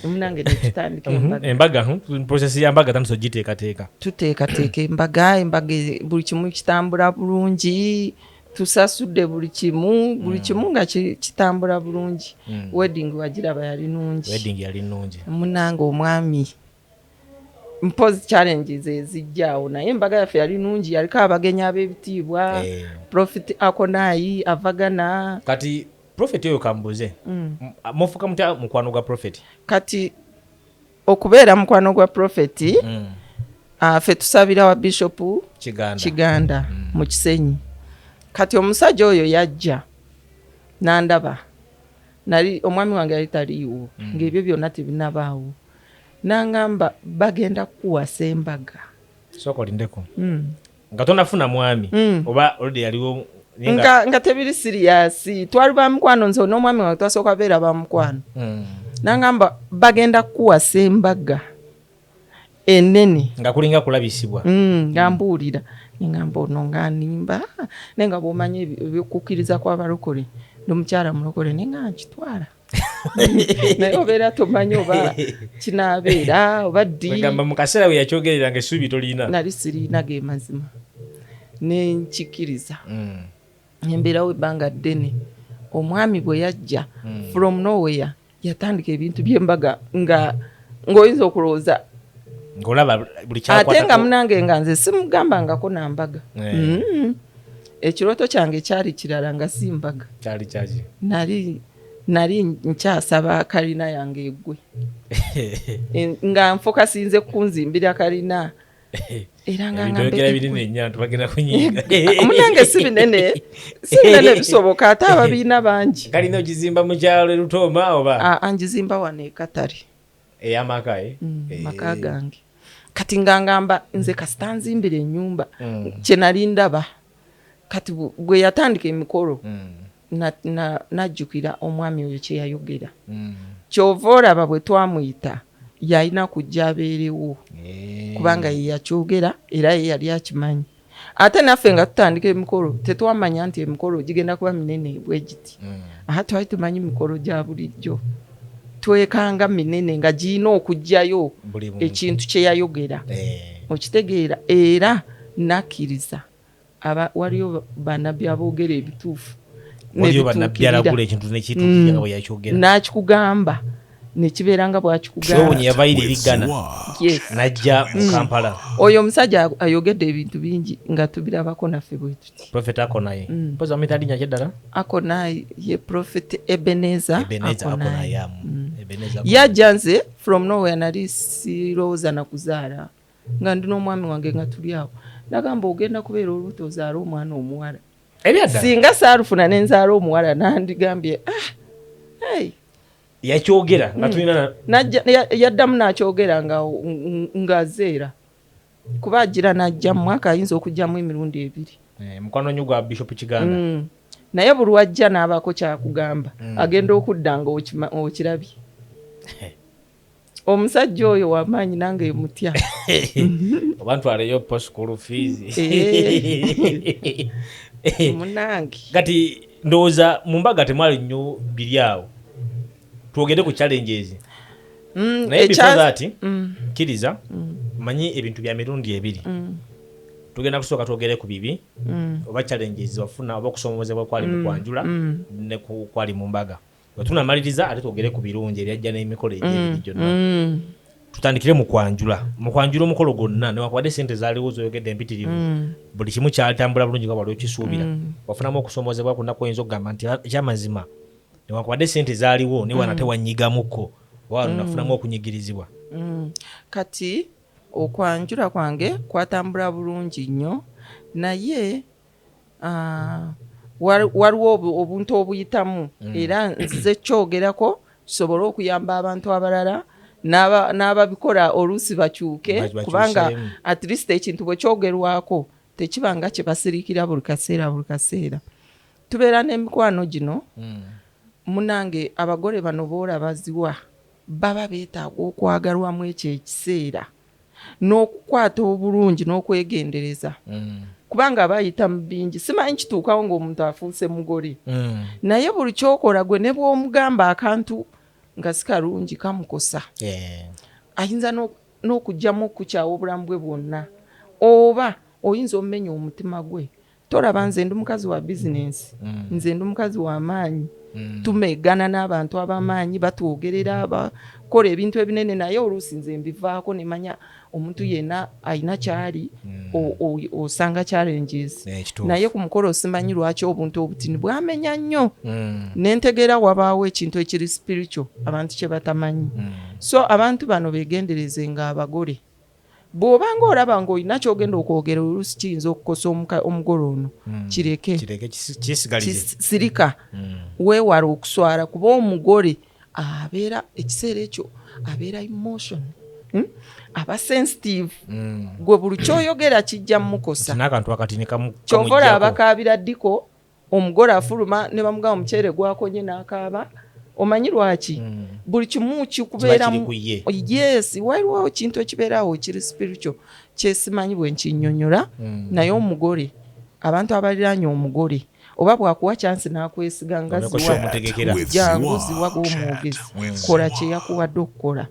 Munange nekitandika embaga process ya mbaga tanso giteekateeka. Tuteekateeka embaga buli kimu kitambula bulungi. Tusasudde buli kimu nga kitambula bulungi. Wedding wagiraba yali nungi. Munange omwami mpozi challenges ezijjaawo naye embaga yaffe yali nungi yaliko abagenyi ab'ebitiibwa. Prophet Akonayi avagana. Kati Prophet oyo kambuze. Mufuka mutya mukwano gwa Prophet? Kati okubeera mukwano gwa Prophet ffe tusabira wa Bishop Kiganda mu Kisenyi. Kati omusajja oyo yajja nandaba nali omwami wange yali taliiwo ng'ebyo byonna tebinabaawo. Nangamba bagenda kuwasa embaga. Sooka olindeko. Nga tonafuna mwami oba oludi yaliwo nga tebiri serious. Twali ba mukwano nzo n'omwami wange twasooka beera ba mukwano. Nangamba bagenda kuwasa embaga enene nga kulinga kulabisibwa. Ngambuulira ngamba ono nganimba nenga bw'omanyi ebyokukiriza kw'abalokole n'omukyala mulokole nenga nkitwala. Naye obeera tomanyi oba kinaabeera oba ddi. Gamba mu kaseera we yakyogerera ng'essuubi tolina. Nali sirina ge mazima ne nkikiriza. Embeerawo ebbanga ddene omwami bwe yajja from nowhere yatandika ebintu by'embaga ng'oyinza okulowooza ng'olaba buli kyakwatako. Ate nga munange nga nze simugambangako nambaga. Ekirooto kyange kyali kirala nga si mbaga. Kyali kyaki? Nali nkyasaba kalina yange eggwe. Nga nfokasinze kunzimbira kalina era ngambira binene nyantu bagenda kunyiga munange si binene bisoboka ate ababiina bangi kalina okizimba mu kyalo Lutoma oba angizimba wano e Katari ey'amaka maka gange kati ngamba nze kasita nzimbira ennyumba kye nali ndaba kati bwe yatandika emikolo najjukira omwami oyo kye yayogera kyova olaba bwe twamuyita yalina kujja abeerewo kubanga ye yakyogera era ye yali akimanyi ate naffe nga tutandika emikolo tetwamanya nti emikolo gigenda kuba minene bwe giti twali tumanyi mikolo gya bulijjo twekanga minene nga girina okujjayo ekintu kye yayogera okitegeera era nakkiriza waliyo bannabbi aboogera ebituufu n'akikugamba nekibeera nga bwakikugamba najja mu Kampala oyo omusajja ayogedde ebintu bingi nga tubirabako naffe bwe tuti Prophet Akonaye mpoza amita linnya kyeddala Akonaye ye Prophet Ebenezer Akonaye yajja nze from nowhere nali sirowooza nakuzaala nga ndi n'omwami wange nga tuli awo nagamba ogenda kubeera olubuto ozaala omwana omuwala singa saarufuna nenzaala omuwala nandigambye yakyogera nga tulina yaddamu nakyogera nga azeera kuba agira najja mu mwaka ayinza okujjamu emirundi ebiri mukwano nnyo gwa Bishop Kiganda naye buli wajja n'abaako kyakugamba agenda okudda nga okirabye omusajja oyo wamaanyi nange mutya obantwaleyo post school fees munange kati ndowooza mu mbaga temwali nnyo biri awo twogere ku challenges naye before that kkiriza manyi ebintu bya mirundi ebiri tugenda kusooka twogere ku bibi oba challenges wafuna oba okusomozebwa kwali mu kwanjula ne kwali mu mbaga bwe tunamaliriza ate twogere ku birungi ebyajja n'emikolo egy'ebiri gyonna tutandikire mu kwanjula omukolo gwonna newankubadde sente zaaliwo zoyogedde empitirivu buli kimu kyatambula bulungi nga wali okisuubira wafunamu okusomozebwa kunaku oyinza okugamba nti ekyamazima newankubadde sente zaaliwo naye wana tewanyigamukko wano nafunamu okunyigirizibwa kati okwanjula kwange kwatambula bulungi nnyo naye waliwo obuntu obuyitamu era nzize kyogerako kisobole okuyamba abantu abalala n'ababikola oluusi bakyuke kubanga at least ekintu bwe kyogerwako tekibanga kye basirikira buli kaseera tubeera n'emikwano gino munange abagole bano boolabaziwa baba beetaaga okwagalwamu ekyo ekiseera n'okukwata obulungi n'okwegendereza kubanga bayita mu bingi simanyi kituukawo ng'omuntu afuuse mugole naye buli kyokola gwe ne bw'omugamba akantu nga si kalungi kamukosa ayinza n'okugjamu okukyawa obulamu bwe bwonna oba oyinza omumenya omutima gwe tolaba nze ndi mukazi wa bizinensi nze ndi mukazi wa maanyi tumeggana n'abantu ab'amaanyi batwogerera bakola ebintu ebinene naye oluusi nze mbivaako nemanya omuntu yenna alina kyali osanga challenges naye ku mukolo simanyi lwaki obuntu obutini bwamenya nnyo nentegeera wabaawo ekintu ekiri spiritual abantu kye batamanyi so abantu bano begendereze nga abagole bw'obanga olaba ng'olina kyogenda okwogera oluusi kiyinza okukosa omugole ono kireke sirika weewala okuswala kuba omugole abeera ekiseera ekyo abeera emotion aba sensitive gwe buli kyoyogera kijja mukosa kyova olaba akaabira ddiko omugole afuluma ne bamugamba omuceere gwakonye n'akaaba omanyi lwaki buli kimu kikubeeramu yes waliwo kintu ekibeerawo kiri spiritual kyesimanyi bwe nkinnyonnyola naye omugole abantu abaliraanye omugole oba bwakuwa chansi n'akwesiga nga jangu ziwaga omwogezi kola kye yakuwadde okukola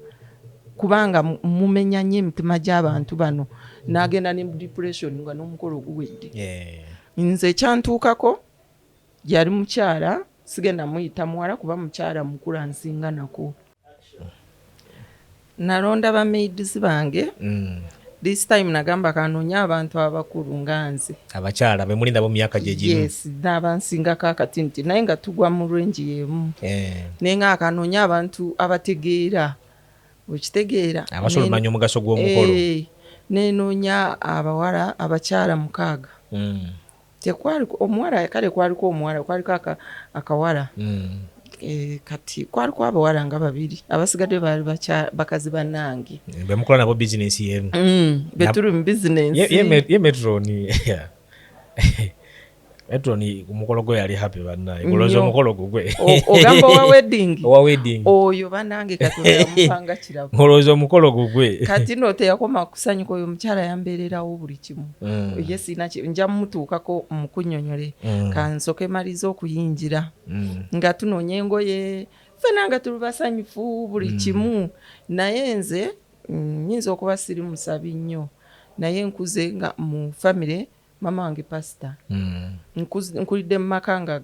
kubanga mumenya nnyo emitima gy'abantu bano n'agenda ne depression nga n'omukolo guwedde nze ekyantuukako yali mukyala sigenda muyita muwala kuba mukyala mukulu ansinga nako nalonda bamaids bange this time nagamba kanoonya abantu abakulu nga nze abakyala bemuli nabo myaka gyegimu yes n'abansingako akati nti naye nga tugwa mu lwenji yeemu naye nga akanoonya abantu abategeera okitegeera abasobola omanya omugaso gw'omukolo nenoonya abawala abakyala 6 tekwali omuwala kale kwaliko omuwala kwaliko akawala kati kwaliko abawala nga 2 abasigadde baali bakazi bannange bemukola nabo bizinesi yemu betuli mu bizinesi ye Metroni Metroni umukolo gwe yali happy bannaye kuloza omukolo gwe ogamba wa wedding oyo bannange Katonda mupanga kirabo kuloza omukolo gwe kati no teyakoma kusanyuka oyo mukyala yambeererawo buli kimu ye sina nja mutuukako mukunnyonnyole kansoke maliza okuyingira nga tunoonya engoye fena nga tuli basanyufu buli kimu naye nze nyinza okuba siri musabi nnyo naye nkuze nga mu family mama wange pastor nkulidde mu maka nga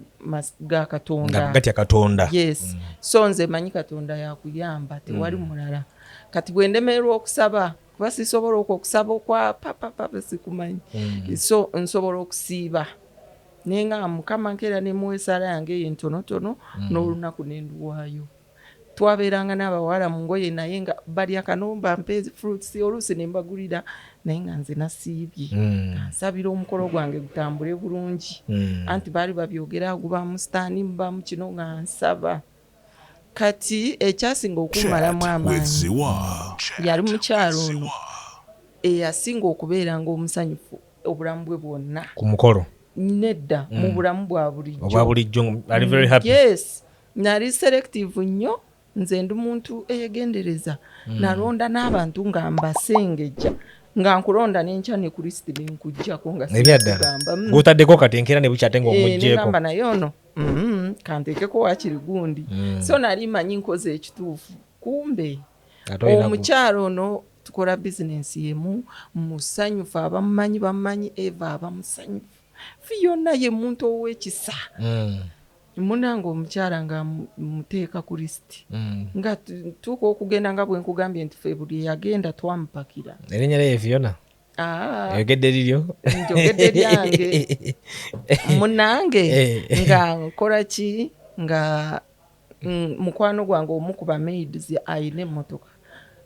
ga Katonda gati Katonda yes so nze manyi Katonda yakuyamba tewali mulala kati bwendemerwa okusaba kuba sisobola okusaba kwa papa sikumanyi so nsobola okusiiba nenga Mukama nkera ne muwesala yange yentonotono n'olunaku nenduwayo twabeeranga n'abawala mu ngoye naye nga balya kanumba mpezi fruits oluusi ne mbagulira naye nga nze nasiibye nsabira omukolo gwange gutambule bulungi anti baali babyogera gubamu sitaani mubamu kino nga nsaba kati ekyasinga okumalamu amaanyi yali mukyalo ono eyasinga okubeera ng'omusanyufu obulamu bwe bwonna ku mukolo nedda mu bulamu bwa bulijjo ali very happy yes nali selective nnyo nze ndi muntu eyegendereza nalonda n'abantu nga mbasengejja nga nkulonda n'enkya ne Kristo nkujjako nga sigamba gutaddeko kati enkera ne bukyate ng'omugjeeko ngamba naye ono kanteekeko wakiri gundi so nali manyi nkoze ekituufu kumbe omukyalo ono tukola bizinensi yemu musanyufu abamumanyi bamumanyi Eva abamusanyufu Fiona ye muntu ow'ekisa munange omukyala nga muteeka Kristo nga tuuka okugenda nga bwe nkugambye nti ffe buli yagenda twamupakira erinnya lye Fiona yogedde liryo njogedde lyange munange nga nkola ki nga mukwano gwange omu ku bamaids ayina emmotoka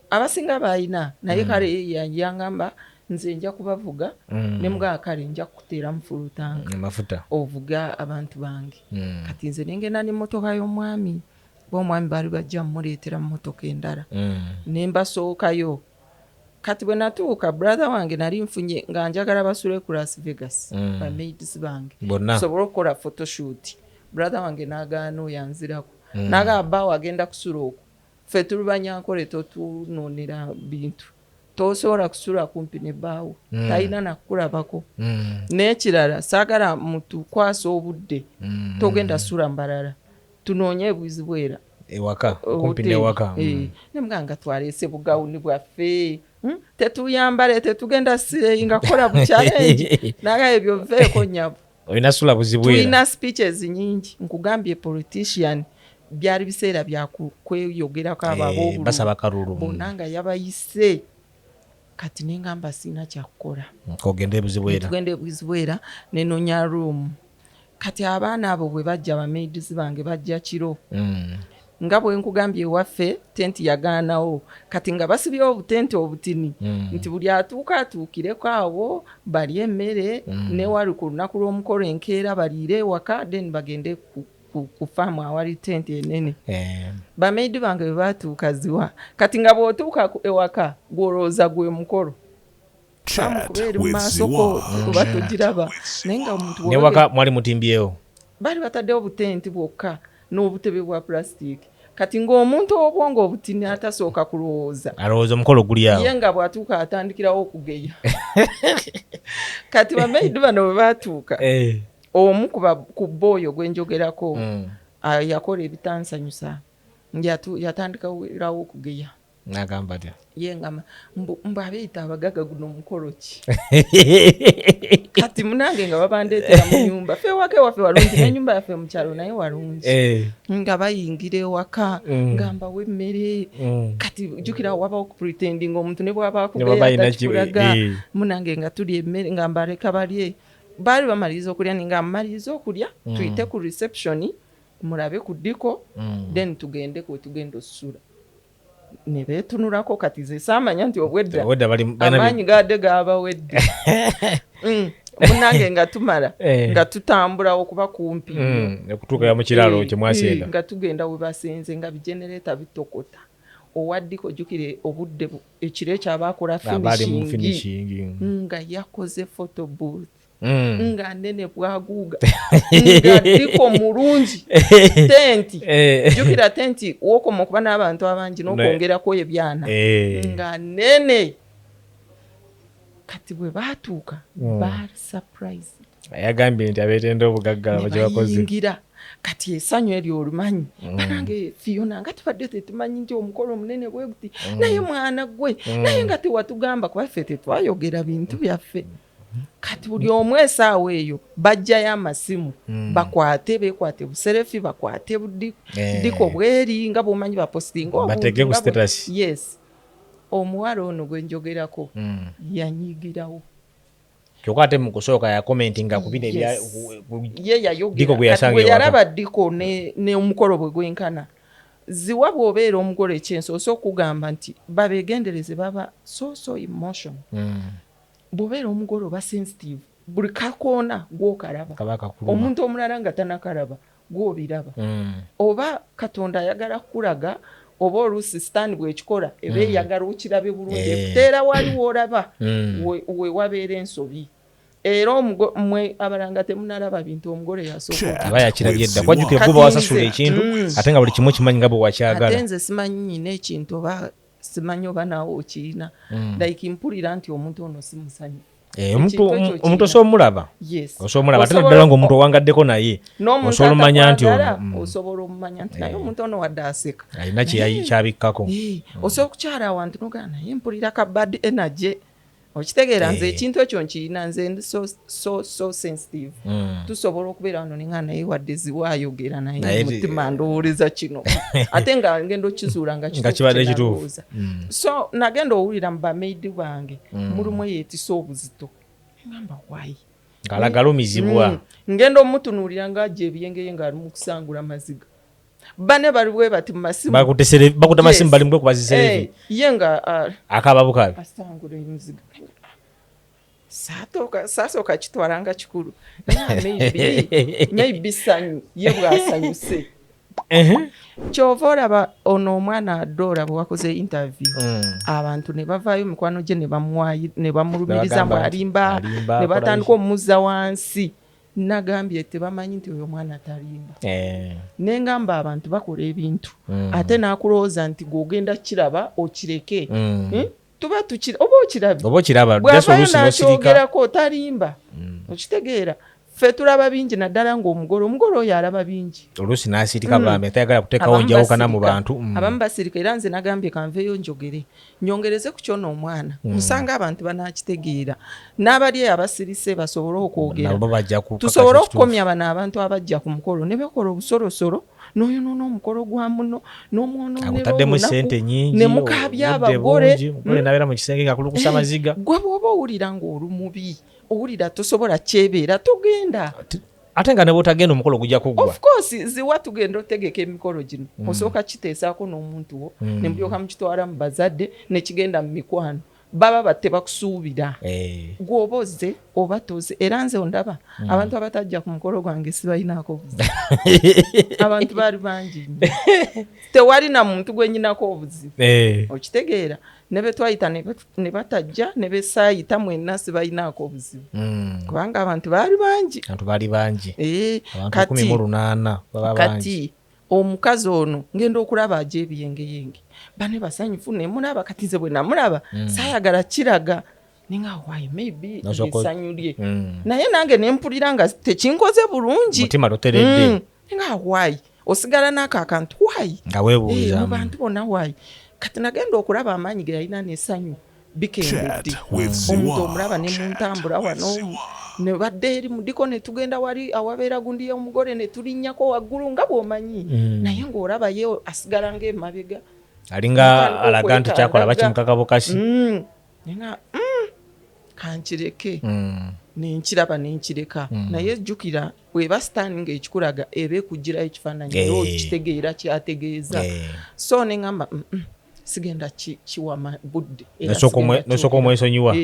abasinga bayina naye kale yangamba nze nja kubavuga ne mga kale nja kuteera mufulutanga mafuta ovuga abantu bange kati nze nengenda n'emmotoka y'omwami b'omwami baali bajja mmuleetera mmotoka endala ne mbasookayo kati bwe natuuka brother wange nali nfunye nga njagala basule ku Las Vegas bamaids bange sobola okukola photoshoot brother wange n'agaana oyanzirako n'agamba bawo agenda kusula okwo ffe tuli banyankole totunoonera bintu tosobola kusula kumpi ne bbaawo talina nakukulabako n'ekirala saagala mutukwasa obudde togenda sula mbalala tunoonye ebwizi bwera ewaka kumpi n'ewaka nemuganga twaleese bugawuni bwaffe tetuyambale tetugenda nga kola buchallenge naga ebyo veeko nyabo olina sula buzibwera tulina speeches nyingi nkugambye politician byali biseera bya kweyogerako ababo basaba kalulu bonanga yabayise kati nengamba sina kyakukola kogende buzibwera tugende buzibwera nenonya room kati abaana abo bwe bajja bamaids bange bajja kiro nga bwe nkugambye waffe tenti yagaanawo kati nga basibyewo obutenti obutini nti buli atuukireko awo bali emmere ne wali ku lunaku lw'omukolo enkeera baliire ewaka then bagende ku faamu awali tenti enene bamaidi bange bwe baatuuka ziwa kati nga bw'otuuka ewaka gwolowooza gwe mukolo bamukubeera mu maasoko kuba togiraba naye nga omuntu newaka mwali mutimbyewo bali bataddewo obutenti bwokka n'obutebe bwa plastic kati ng'omuntu obwongo obutini atasooka kulowooza alowooza omukolo guli awo ye nga bw'atuuka atandikirawo okugeya kati bamaidi bano bwe baatuuka omu ku booyo gwe njogerako yakola ebitansanyusa yatandikirawo okugeya nagamba atya ye ngamba mbu abeeyita abagaga guno mukolo ki kati munange nga babandeetera mu nyumba ffe ewaka ewaffe walungi n'ennyumba yaffe mu kyalo naye walungi nga bayingira ewaka ngamba w'emmere kati jjukira wabawo kupretendinga omuntu ne bw'aba akugeya takikulaga munange nga tuli emmere nga mbaleka balye baali bamaliriza okulya nga mmaliriza okulya tuyite ku reception mulabe ku ddiko then tugende osula ne beetunulako kati ze saamanya nti obwedda bali amaanyi gaadde gaabawedde munange nga tumala nga tutambula okuba kumpi okutuuka mu kiraalo kye mwasenga nga tugenda we basenze nga bijenereta bitokota owaddiko jjukire obudde ekiro ekyabakola finishing nga yakoze photo booth nga nene bwaguuga nga ddiko mulungi tenti jjukira tenti wokoma okuba n'abantu abangi n'okwongerako ebyana nga nene kati bwe baatuuka baali surprise yagambye nti abeetenda obugaggala gye bakoze kati essanyu eryo olumanyi banange Fiona nga tubadde tetumanyi nti omukolo omunene bwe guti naye mwana gwe naye nga tewatugamba kuba ffe tetwayogera bintu byaffe kati buli omu esaawa eyo bajjayo amasimu bakwate beekwate buserefi bakwate buddiko bweri nga bwomanyi bapostinga batege ku status yes omuwala ono gwe njogerako yanyigirawo kyokka ate mu kusooka ya commentinga ku bino ye yayogera bwe yalaba ddiko ne omukolo bwe gwenkana ziwa bw'obeera omugolo ekyenso osobola okugamba nti babeegendereze baba so emotion bw'obeera omugolo oba sensitive buli kakoona gw'okalaba omuntu omulala nga tanakalaba gw'obiraba oba katonda ayagala kukulaga oba oluusi sitaani bw'ekikola eba eyagala okirabe bulungi ekuteera wali w'olaba we wabeera ensobi era mmwe abalanga temunalaba bintu omugole yasooka aba yakirabye dda kwajjukira kuba wasasula ekintu ate nga buli kimu kimanyi nga bwe wakyagala ate nze simanyi nyina ekintu oba simanyi oba naawe okirina like mpulira nti omuntu ono simusanyu omuntu osobola omulaba ate naddala ng'omuntu owangaddeko naye osobola omanya nti osobola omumanya nti naye omuntu ono wadde aseka alina kyabikkako osobola okukyala awantu nogaa naye mpulira ka bad energy okitegeera nze ekintu ekyo nkirina nze ndi so sensitive tusobola okubeera wano ninga naye wadde ziwaayogera naye mutima ndowoleza kino ate nga ngenda okizuula nga kibadde kituufu so nagenda owulira mu bamaidi bange mulimu eyeetisa obuzito ngamba wayi ng'alagala omizibwa ngenda omutunuulira ng'ajja ebiyengeye ng'ali mu kusangula maziga bane bali bwe bati mu masimu bakuta amasimu bali mu kubaziserevi ye nga akaba bukabi asangula emiziga saasooka kitwalanga kikulu maybe sanyu ye bw'asanyuse kyova olaba ono omwana adoola bwe wakoze interview abantu ne bavaayo mikwano gye ne bamulumiriza mbu alimba ne batandika omuzza wansi nagambye tebamanyi nti oyo mwana talimba nengamba abantu bakola ebintu ate nakulowooza nti gwogenda kiraba okireke tuba tukira oba okiraba bwavayo nakyogerako talimba okitegeera ffe tulaba bingi naddala ng'omugolo oyo alaba bingi oluusi n'asirika bambi atayagala kuteekawo njawukana mu bantu abamu basirika era nze nagambye kanveeyo njogere nyongereze ku kyono omwana osanga abantu banakitegeera n'abali abasirise basobole okwogera tusobole okukomya bano abantu abajja ku mukolo ne bakola obusolosolo n'oyonoona omukolo gwa muno n'omwonooneraakutaddemu sente nyingi ne mukaabya abagole nabeera mu kisenge ngakulukusa amaziga gwe bw'oba owulira ng'oli mubi owulira tosobola kyebeera togenda ate nga ne bw'otagenda omukolo gujja kuggwa of course ziwa tugenda otegeka emikolo gino osooka kiteesaako n'omuntu wo ne mulyoka mukitwala mu bazadde ne kigenda mu mikwano baba batte bakusuubira gw'oba ozze oba toze era nze ondaba abantu abatajja ku mukolo gwange sibalinaako obuzibu abantu baali bangi tewali na muntu gwenyinako obuzibu okitegeera ne betwayita ne batajja ne besaayita mwenna sibalinaako obuzibu kubanga abantu baali bangi kati omukazi ono ngenda okulaba ajja ebiyengeyenge bane basanyufu nemulaba kati nze bwe namulaba saayagala kiraga ninga why maybe esanyulye naye nange nempulira nga tekinkoze bulungi mutima toteredde ninga why osigala n'ako akantu why nga weebuuza mu bantu bonna why kati nagenda okulaba amaanyi ge yalina n'essanyu bikendedde omuntu omulaba ne muntambula wano ne badde eri mudiko ne tugenda wali awabeera gundi y'omugole ne tulinnyako waggulu nga bw'omanyi naye ng'olaba ye asigala ng'emabega alinga alaga nti kyakola bakimukaka bukasi nenga kankireke nenkiraba nenkireka naye jjukira weba sitaani ng'ekikulaga eba ekugirayo ekifaananyi naye okitegeera kyategeeza so neŋŋamba sigenda kiwama budde nosoko mwesonyiwa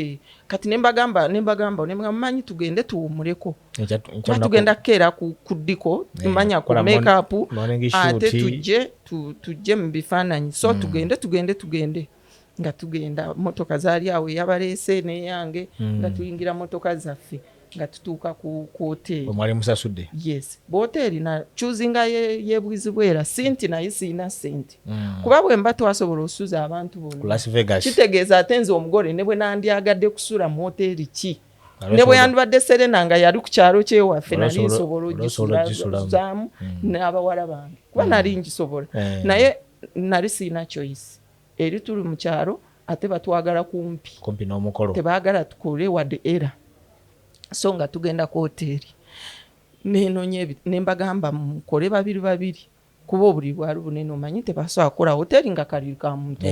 kati nembagamba manyi tugende tuwumuleko tugenda keera ku ddiko manya ku makeup ate tujje mu bifaananyi so tugende nga tugenda motoka zaali awo eyabaleese neyange nga tuyingira motoka zaffe nga tutuuka ku hoteli omwali musasudde yes hoteli na chuzinga yebwizibwera senti naye siina senti kuba bwe mba twasobola osuza abantu bonna Las Vegas kitegeeza ate nze omugole ne bwe nandyagadde kusula mu hoteli ki ne bwe yandibadde Serena nga yali ku kyalo kyewaffe nali nsobola ogisulamu n'abawala bange kuba nali ngisobola naye nali siina choice eri tuli mu kyalo ate batwagala kumpi n'omukolo tebaagala tukole wadde era so nga tugenda ku hoteli nenonye nembagamba mukole babiri kuba obuli bwali bunene omanyi tebasobola kukola hoteli nga kaliri ka muntu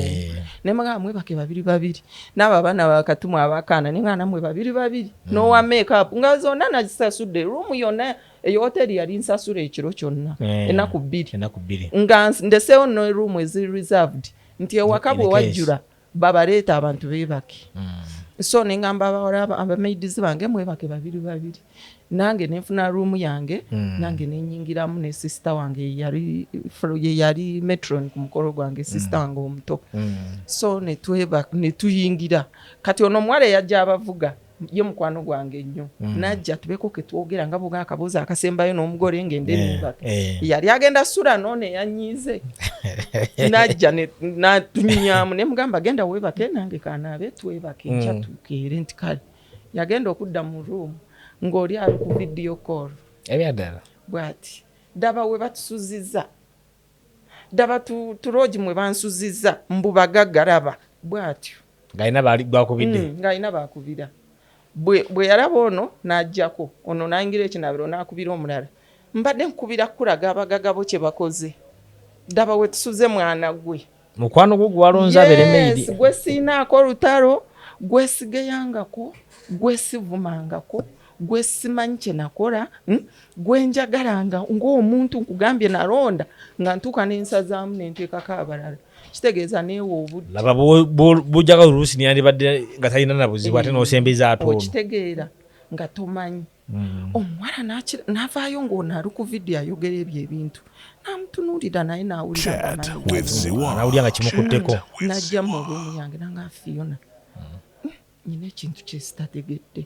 nembagamba mwebake babiri n'abo abaana bakatumu abakaana nengana mwe babiri n'owa makeup nga zonna nagisasudde ruumu yonna eyo hoteli yali nsasula ekiro kyonna ennaku bbiri nga ndeseewo no ruumu ezi reserved nti ewaka bwe wajjula babaleeta abantu beebake so nengamba abamaidizi bange mwebake babiri nange nenfuna ruumu yange nange nenyingiramu ne sister wange yali matron ku mukolo gwange sister wange omuto so netuyingira kati ono omuwala yajja abavuga ye mukwano gwange nnyo najja tubeko ketwogera nga bwoga akabuuza akasembayo n'omugole ngende nebake yali agenda sula none yanyize najja natunyamu nemugamba genda webake nange kanaabe twebake nkyatukeere nti kale yagenda okudda mu room ng'oli ali ku video call ebyaddala bwati daba we batusuzizza daba tulogi mwe bansuzizza mbubagagalaba bwatyo ng'alina bakubidde ng'alina bakubira bwe yalaba ono n'ajjako ono n'ayingira ekinabiro n'akubira omulala mbadde nkubira kulaga abagagabo kye bakoze daba we tusuze mwana gwe mukwano gwo gwalonza aberemeidi gwe siinaako lutalo gwe sigeyangako gwe sivumangako gwe simanyi kye nakola gwe njagalanga ng'omuntu nkugambye nalonda nga ntuuka n'ensazaamu n'enteekako abalala kitegeeza neewa obudde laba bujjaga oluusi niyandibadde nga talina na buzibu ate n'osembeza ate ono okitegeera nga tomanyi omuwala n'avaayo ng'ono ali ku vidiyo ayogera ebyo ebintu namutunuulira naye n'awulira nga kimukutteko n'ajja mu ruumu yange nanga Fiona nyina ekintu kyesitategedde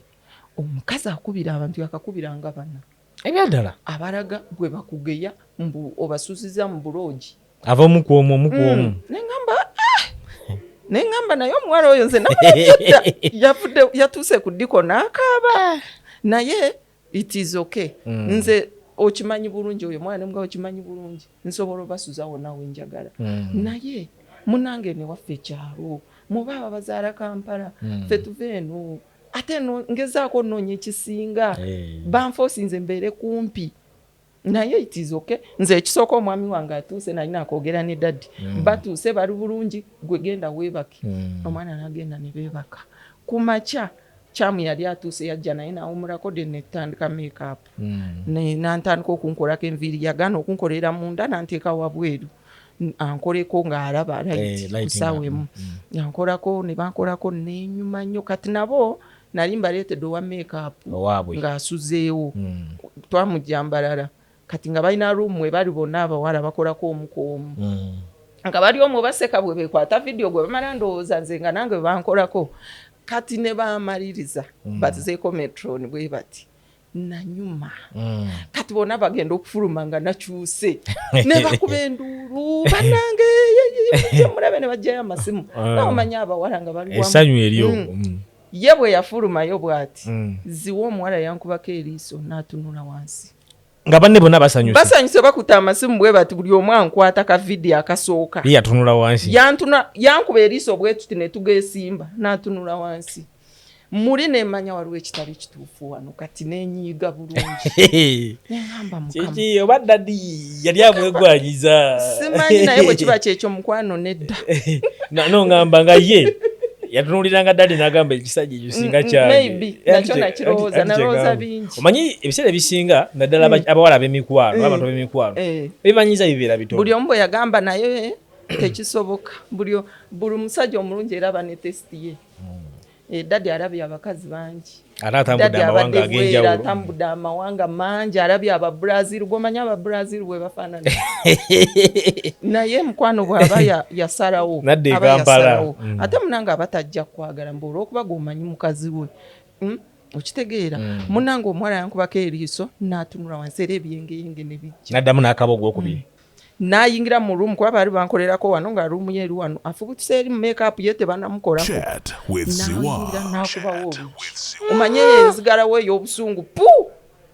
omukazi akubira abantu yakakubiranga bana ebyaddala abalaga gwe bakugeya mbu obasuziza mu buloogi ava omukwomu nengamba naye omuwala oyo nze namuyajjadda yatuuse ku ddiko n'akaaba naye it is okay nze okimanyi bulungi oyo mwana nemugabo okimanyi bulungi nsobola obasuza wonna wenjagala naye munange newaffe ekyalo muba aba bazaala Kampala ffe tuve eno ate ngezaako nnoonya ekisinga banfoosinze mbeere kumpi naye it is okay nze ekisooka omwami wange atuuse nalina akoogera ne daddi batuuse bali bulungi gwe genda weebake omwana nagenda ne beebaka ku makya kyamu yali atuuse yajja naye nawumulako de netandika makeup nantandika okunkolako enviiri yagaana okunkolera munda nanteeka wabweru ankoleko ng'alaba kusawemu yankolako ne bankolako nenyuma nnyo kati nabo nali mbaleetedde owa makeup ng'asuzeewo twamujjambalala kati nga balina ruumu we bali bonna abawala bakolako omukoomu nga bali omwo baseka bwe bekwata vidiyo gwe bamala ndowooza nze nga nange bwe bankolako kati ne bamaliriza batuzeeko metron bwe bati nanyuma kati bonna bagenda okufuluma nga nakyuse ne bakuba enduulu banange mulabe ne bajjayo amasimu naomanya abawala nga bali essanyu eryo ye bwe yafulumayo bw'ati ziwa omuwala yankubako eriiso n'atunula wansi nga banne bonna basanyuse bakuta amasimu bwe bati buli omu ankwata ka vidiyo akasooka ye yatunula wansi yankuba eriiso bwe tuti ne tugeesimba n'atunula wansi muli nemanya waliwo ekitali kituufu wano kati nenyiiga bulungi neŋŋamba mukama oba dadi yali amwegwanyiza simanyi naye bwe kiba kyekyo mukwano nedda noŋŋamba nga ye yatunuliranga dadi n'agamba ekisajja ekyo singa kyange nakyo nakirowooza nalowooza bingi omanyi ebiseera ebisinga naddala abawala ab'emikwano abantu ab'emikwano bimanyiza bibeera bitono buli omu bwe yagamba naye tekisoboka buli musajja omulungi era aba ne test ye. Daddy arabye abakazi bangi. Atambudde amawanga mangi, arabye aba Brazil, gomanya aba Brazil bwe bafaanana. Naye mukwano bw'aba yasalawo. Ate munange abatajja kwagala mbu olw'okuba g'omanyi mukazi we. Okitegeera munange omuwala yankubako eriiso n'atunula wansi era ebyengeyenge ne bijja. N'addamu n'akaba ogwokubiri. N'ayingira mu room kuba baali bankolerako wano nga room ye eri wano afubutuse eri mu makeup ye tebanamukolako. N'akubawo olugi. Omanye enzigalawo ey'obusungu pu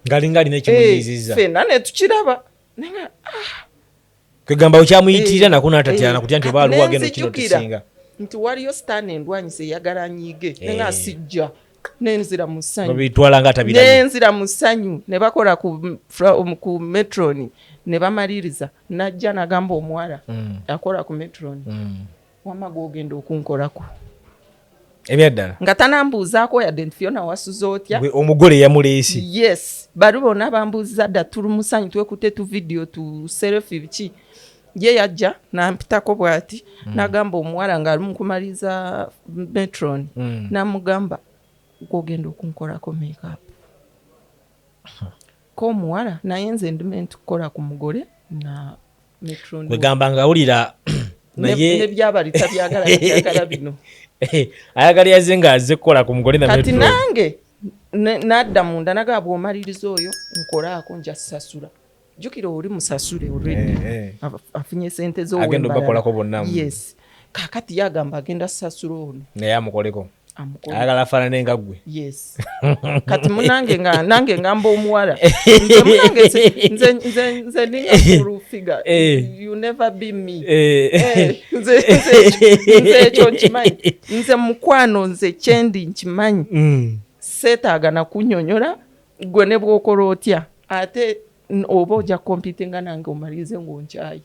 ngalinga alina ekimuyiziza. Ffenna ne tukiraba. Kwegamba okyamuyitirira nako n'atatyana kutya nti oba aliwo agenda kino kisinga. Nti waliyo sitaani endwanyisa eyagala anyiige nenga asijja. Nenzira mu ssanyu. Babitwala nga atabirabye. Nenzira mu ssanyu ne bakola ku metroni ne bamaliriza. Najja n'agamba omuwala akola ku metroni. Wamma gw'ogenda okunkolako. Ebyaddala. Nga tanambuuzaako yadde nti Fiona wasuza otya. Omugole yamuleesi. Yes. Bali bonna bambuuza dda tuli mu ssanyu twekutte tu video tu selfie biki. Ye yajja n'ampitako bw'ati n'agamba omuwala ng'ali mu kumaliriza metroni. N'amugamba gw'ogenda okunkolako makeup. Ko muwala naye nze ndimenti kukola ku mugole na metroni. Kwegamba ngawulira naye ne byabalita byagala bino. Ayagala yazze ng'azze kukola ku mugole na metroni. Kati nange n'adda munda naga bw'omaliriza oyo nkolaako nja sasula. Jjukira oli musasule already. Afunye sente z'owembala. Agenda obakolako bonna. Yes. Kakati yagamba agenda sasula ono. Naye amukoleko. Ayagala afaanane nga ggwe. Yes. Kati munange nange ngamba omuwala. Nze ninga full figure. You never be me. Nze ekyo nkimanyi. Nze mukwano nze kyendi nkimanyi. Seetaaga na kunnyonnyola gwe ne bw'okola otya. Ate oba ojja kompitinga nange omalirize ng'onkyayi.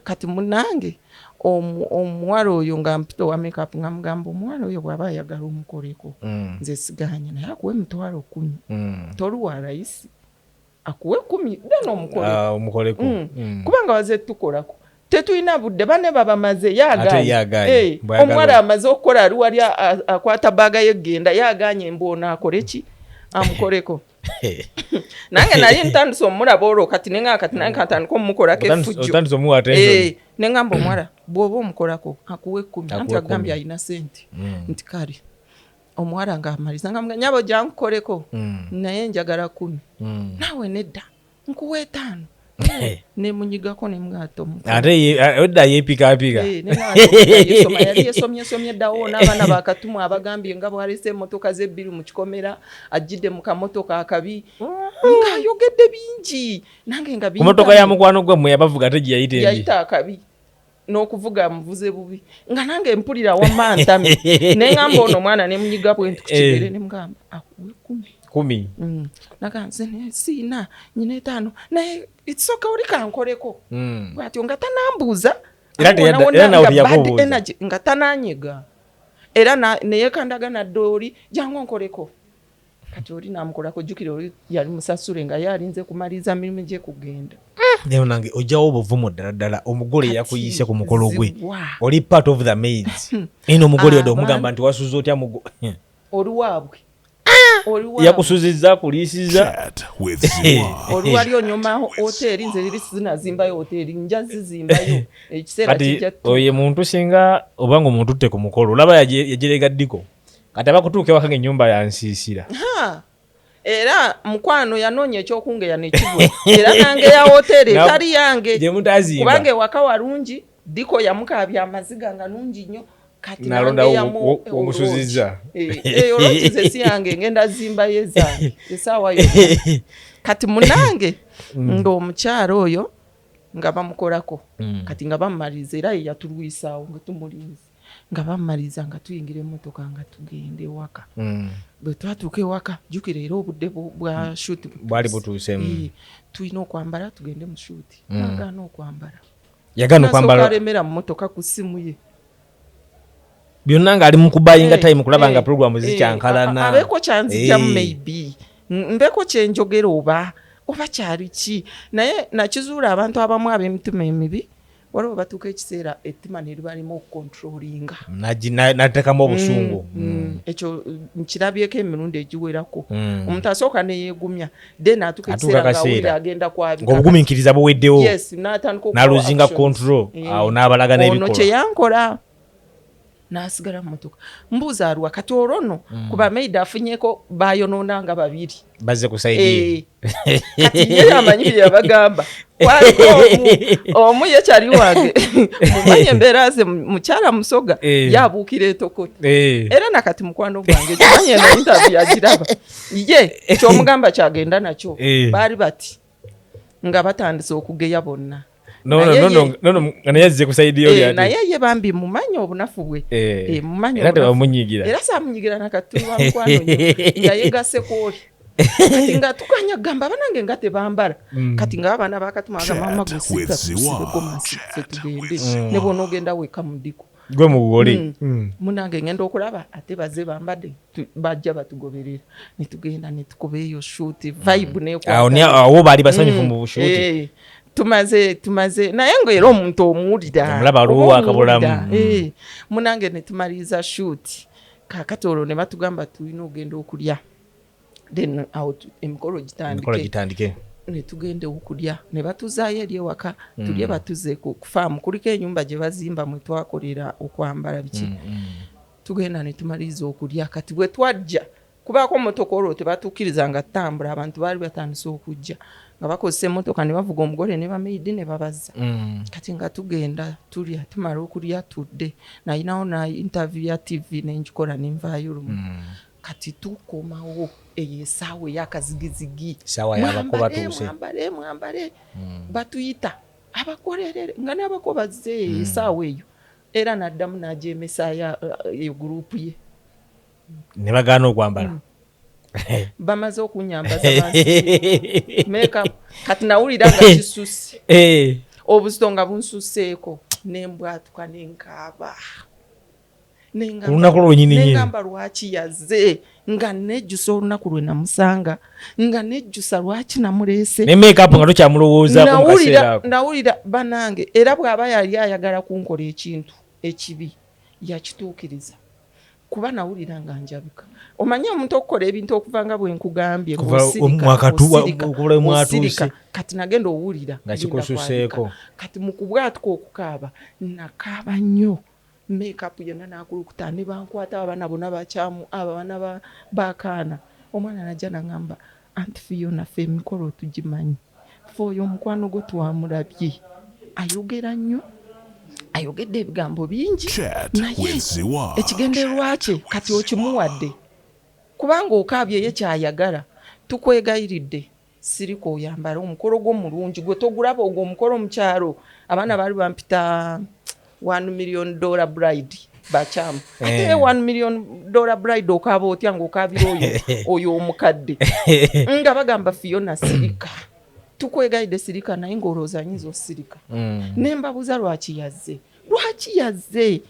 Kati munange omuwala oyo nga mpita wa makeup nga mugamba omuwala oyo bw'aba ayagala omukoleko nze siganye naye akuwe emitwalo 10 toluwa layisi akuwe 10 dena omukoleko kubanga waze tukolako tetulina budde bane babamaze yaganye omuwala amaze okukola ali wali akwata baga yegenda yaganye mbona akoleki amukoleko nange nali ntandise omulaba olwo kati nenga kati nange katandika omukolako effujjo nengamba omuwala bw'oba omukolako akuwe 10 anti agambye alina sente nti kale omuwala ng'amaliza nga nyabo jankukoleko naye njagala 10 naawe nedda nkuwe 5 nemunyigako nemwato ate odda yeepikapika yali yesomye ddawo n'abaana bakatumwa abagambye nga bwalese emmotoka z'ebbiri mu kikomera ajjidde mu kamotoka akabi ng'ayogedde bingi nange nga ku motoka ya mukwano gwammwe yabavuga ate gye yayita akabi n'okuvuga muvuze bubi nga nange mpulira wamma ntame neŋŋamba ono omwana nemunyiga bwe nti ku kigere nemugamba akuwe 10 naga nze siina nyina 5 naye itsoka oli kankoleko bwatyo nga tanambuuza era nawe yakubuuza nga tananyiga era neyekandaga nadde oli jangu nkoleko kati oli namukolako jjukira oli yali musasule nga yalinze kumaliza mirimu gye kugenda naye nange ojjawo obuvumu ddala ddala omugole yakuyise ku mukolo gwe oli part of the maids ino omugole odde omugamba nti wasuza otya oluwaabwe yakusuzizza kuliisiza oluwali onyoma hoteri nze liri zinazimbayo hoteri nja zizimbayo ekiseera kijjatu oye muntu singa obanga omuntu tte ku mukolo olaba yajerega ddiko kati abakutuuka ewaka ng'ennyumba yansiisira era mukwano yanoonya ekyokungeya nekibwe era nange ya hoteri etali yange kubanga ewaka walungi diko yamukaabya amaziga nga nungi nnyo kati nalonda omusuzizza olwoti ze si yange ngenda zimba yezange esaawa yo kati munange ng'omukyalo oyo nga bamukolako kati nga bamumaliriza era ye yatulwisaawo nga tumulinze nga bamumaliriza nga tuyingira emmotoka nga tugenda ewaka bwe twatuuka ewaka jjukira era obudde bwa shuti bwali butuusemu tulina okwambala tugende mu shuti nagaana okwambala yagaana okwambala alemera mu mmotoka ku ssimu ye byonna ng'ali mu kubayinga time kulaba nga programu zikyankalana abeeko kyanzijjamu maybe mbeeko kyenjogera oba kyali ki naye nakizuula abantu abamu ab'emitima emibi waliwo batuuka ekiseera ettima ne libalimu okukontrolinga natekamu obusungu ekyo nkirabyeko emirundi egiwerako omuntu asooka neyeegumya then atuuka ekiseera ng'awulira agenda kwabika ng'obugumiikiriza buweddewo n'atandika n'aluzinga control awo n'abalaga n'ebikola ono kyeyankola n'asigala mu mmotoka mbuuza aluwa kati olwono kuba maida afunyeko bayonoona nga babiri bazze kusaidiye kati ye amanyi bye yabagamba waliko omu yekyali wange mumanye embeera ze mukyala Musoga yabuukira etokota era nakati mukwano gwange kimanye na interview yagiraba ye kyomugamba kyagenda nakyo baali bati nga batandise okugeya bonna naye yazze kusaidiyo lyati naye ye bambi mumanye obunafu bwe mumanye era tebamunyigira era saamunyigira nakati wa mukwano nga yegase kwoli kati nga tukanya gamba banange nga tebambala kati nga abana bakatumaga mama gusiga gomasi tugende ne bono genda weka mudiko gwe muwole munange ngenda okulaba ate baze bambadde bajja batugoberera nitugenda nitukuba eyo shoot vibe ne kwa awo bali basanyufu mu bushuti tumaze naye nga era omuntu omuwulira mulaba luwa akabulamu munange netumaliza shoot kakati olwo ne batugamba tulina ogenda okulya then out emikolo gitandike ne tugende okulya ne batuzaayo eri ewaka tulye batuze ku faamu kuliko enyumba gye bazimba mwe twakolera okwambala biki tugenda ne tumaliza okulya kati bwe twajja kubaako mmotoka olwo tebatuukiriza nga ttambula abantu baali batandise okujja nga bakozesa emmotoka ne bavuga omugole ne bamaidi ne babaza kati nga tugenda tulya tumala okulya tudde nayinawo na interview ya TV nenjikola nenvaayo lumu kati tukomawo eyo essaawa eyakazigizigi essaawa y'abakoba tuuse mwambale batuyita abakolerere nga n'abako bazze essaawa eyo era naddamu n'agyemesa eyo gurupu ye ne bagaana okwambala bamaze okunyambaza makeup kati nawulira nga kisusse obuzito nga bunsusseeko nembwatuka nenkaaba olunaku lwenyininyini nengamba lwaki yazze nga nejjusa olunaku lwe namusanga nga nejjusa lwaki namuleese ne makeup nga tokyamulowoozaako mu kaseera ako nawulira banange era bw'aba yali ayagala kunkola ekintu ekibi yakituukiriza kuba nawulira nga njabika omanye omuntu okukola ebintu okuva nga bwe nkugambye musirika kati nagenda owulira nga kikususeeko kati mu kubwatuka okukaaba nakaaba nnyo makeup yonna nakulukuta ne bankwata abaana bonna bakyamu abaana bakaana omwana najja nagamba anti Fiona ffe emikolo tugimanyi fe oyo omukwano gwo twamulabye ayogera nnyo ayogedde ebigambo bingi naye ekigendererwa kye kati okimuwadde kubanga okaabye ye kyayagala tukwegayiridde sirika oyambala omukolo gwo mulungi gwe togulaba ogwo omukolo mu kyalo abaana baali bampita $1 million bride bakyamu ate $1 million bride okaaba otya ng'okaabira oyo omukadde nga bagamba Fiona sirika tukwegayidde sirika naye ng'olowooza ayinza osirika nembabuuza lwaki yazze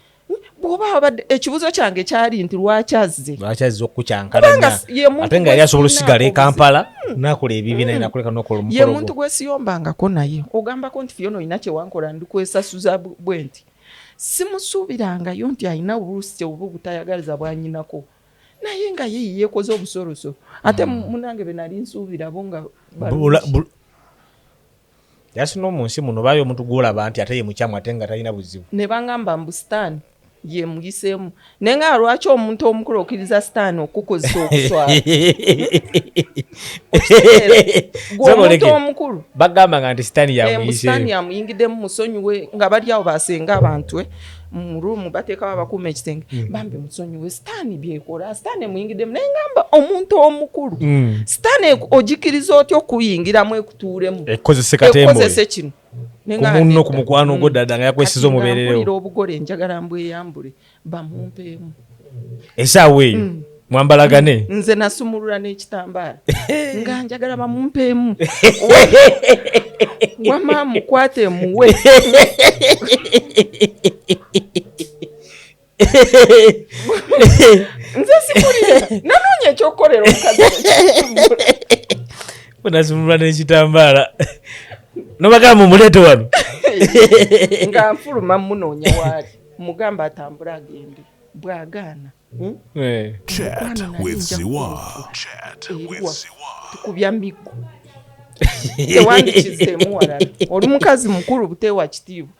bw'oba abadde ekibuzo kyange kyali nti lwaki azze okukyankalanya ate nga yali asobola osigala e Kampala nakola ebibi naye nakoleka nokola omukolo ye muntu gwesiyombangako naye ogambako nti Fiona olina kyewankola ndikwesasuza bwe nti simusuubirangayo nti alina burusi oba butayagaliza bwanyinako naye nga ye yekoze obusoloso ate munange benali nsuubira bo nga yasina omunsi muno baayo omuntu gwolaba nti ate ye mukyamu ate nga talina buzibu ne bangamba mbu sitaani ye muyiseemu naye nga lwaki omuntu omukulu okkiriza sitaani okukozesa okuswala gwomuntu omukulu bagamba nga nti sitaani yamuyingiddemu musonyiwe nga bali awo basenga abantu mu ruumu bateekawo abakuuma ekitenge bambi musonyiwe sitaani byekola sitaani emuyingiddemu naye ngamba omuntu omukulu sitaani ogikiriza otya okuyingiramu ekutuulemu ekozese kino kumunno ku mukwano ogwo ddala nga yakwesiza omubeererewo obugole njagala mbweyambule bamumpeemu esaawa eyo mwambalagane nze nasumulula n'ekitambaala nga njagala bamumpeemu wama mukwate muwe nze sikulire nanoonya ekyokukolera omukazi nasumulula n'ekitambaala Nobagala mumuleete wano. Nga nfuluma munoonya waali. Mugamba atambula agende. Bwagaana. Chat with Ziwa. Chat with Ziwa. Tukubya miggo. Tewandikizeemu walala. Oli mukazi mukulu buteewa kitiibwa.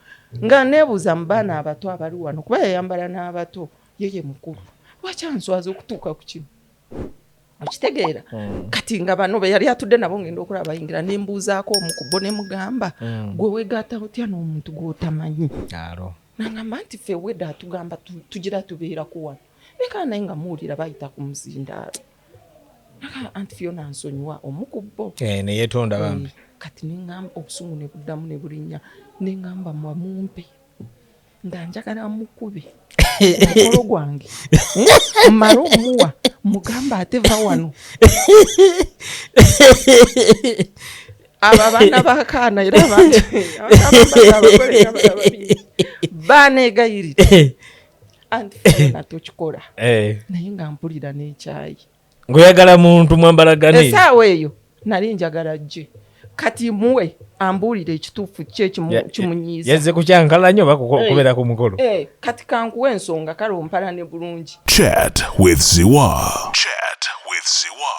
Nga neebuuza mu baana abato abali wano kuba yayambala n'abato yeye mukulu. Lwaki answaza okutuuka ku kino? Okitegeera? Kati nga bano be yali atudde nabo ngenda okulaba bayingira ne mbuuzaako omu ku bo ne mugamba gwe weegatta otya n'omuntu gw'otamanyi. Nangamba nti ffe wedda atugamba tugira tubeera ku wano. Leka naye nga muwulira bayita ku muzindaalo. Anti Fiona nsonyiwa omu ku bo. Ne yeetonda bambi. Kati neŋŋamba obusungu ne buddamu ne bulinnya. Neŋŋamba mumpe. Nga njagala mukube. Omukolo gwange. Mmala omuwa. Mugamba ate va wano. Aba baana bakaana era baneegayirira. Anti Fiona tokikola. Naye nga mpulira n'ekyayi. Ngoyagala muntu mwambalagane. Essaawa eyo nali njagala gye. Kati muwe ambuulire ekituufu kye kimunyiiza. Yazze kukyankala nnyo kubeera ku mukolo. Kati kankuwa ensonga kale ompala ne bulungi. Chat with Ziwa. Chat with Ziwa.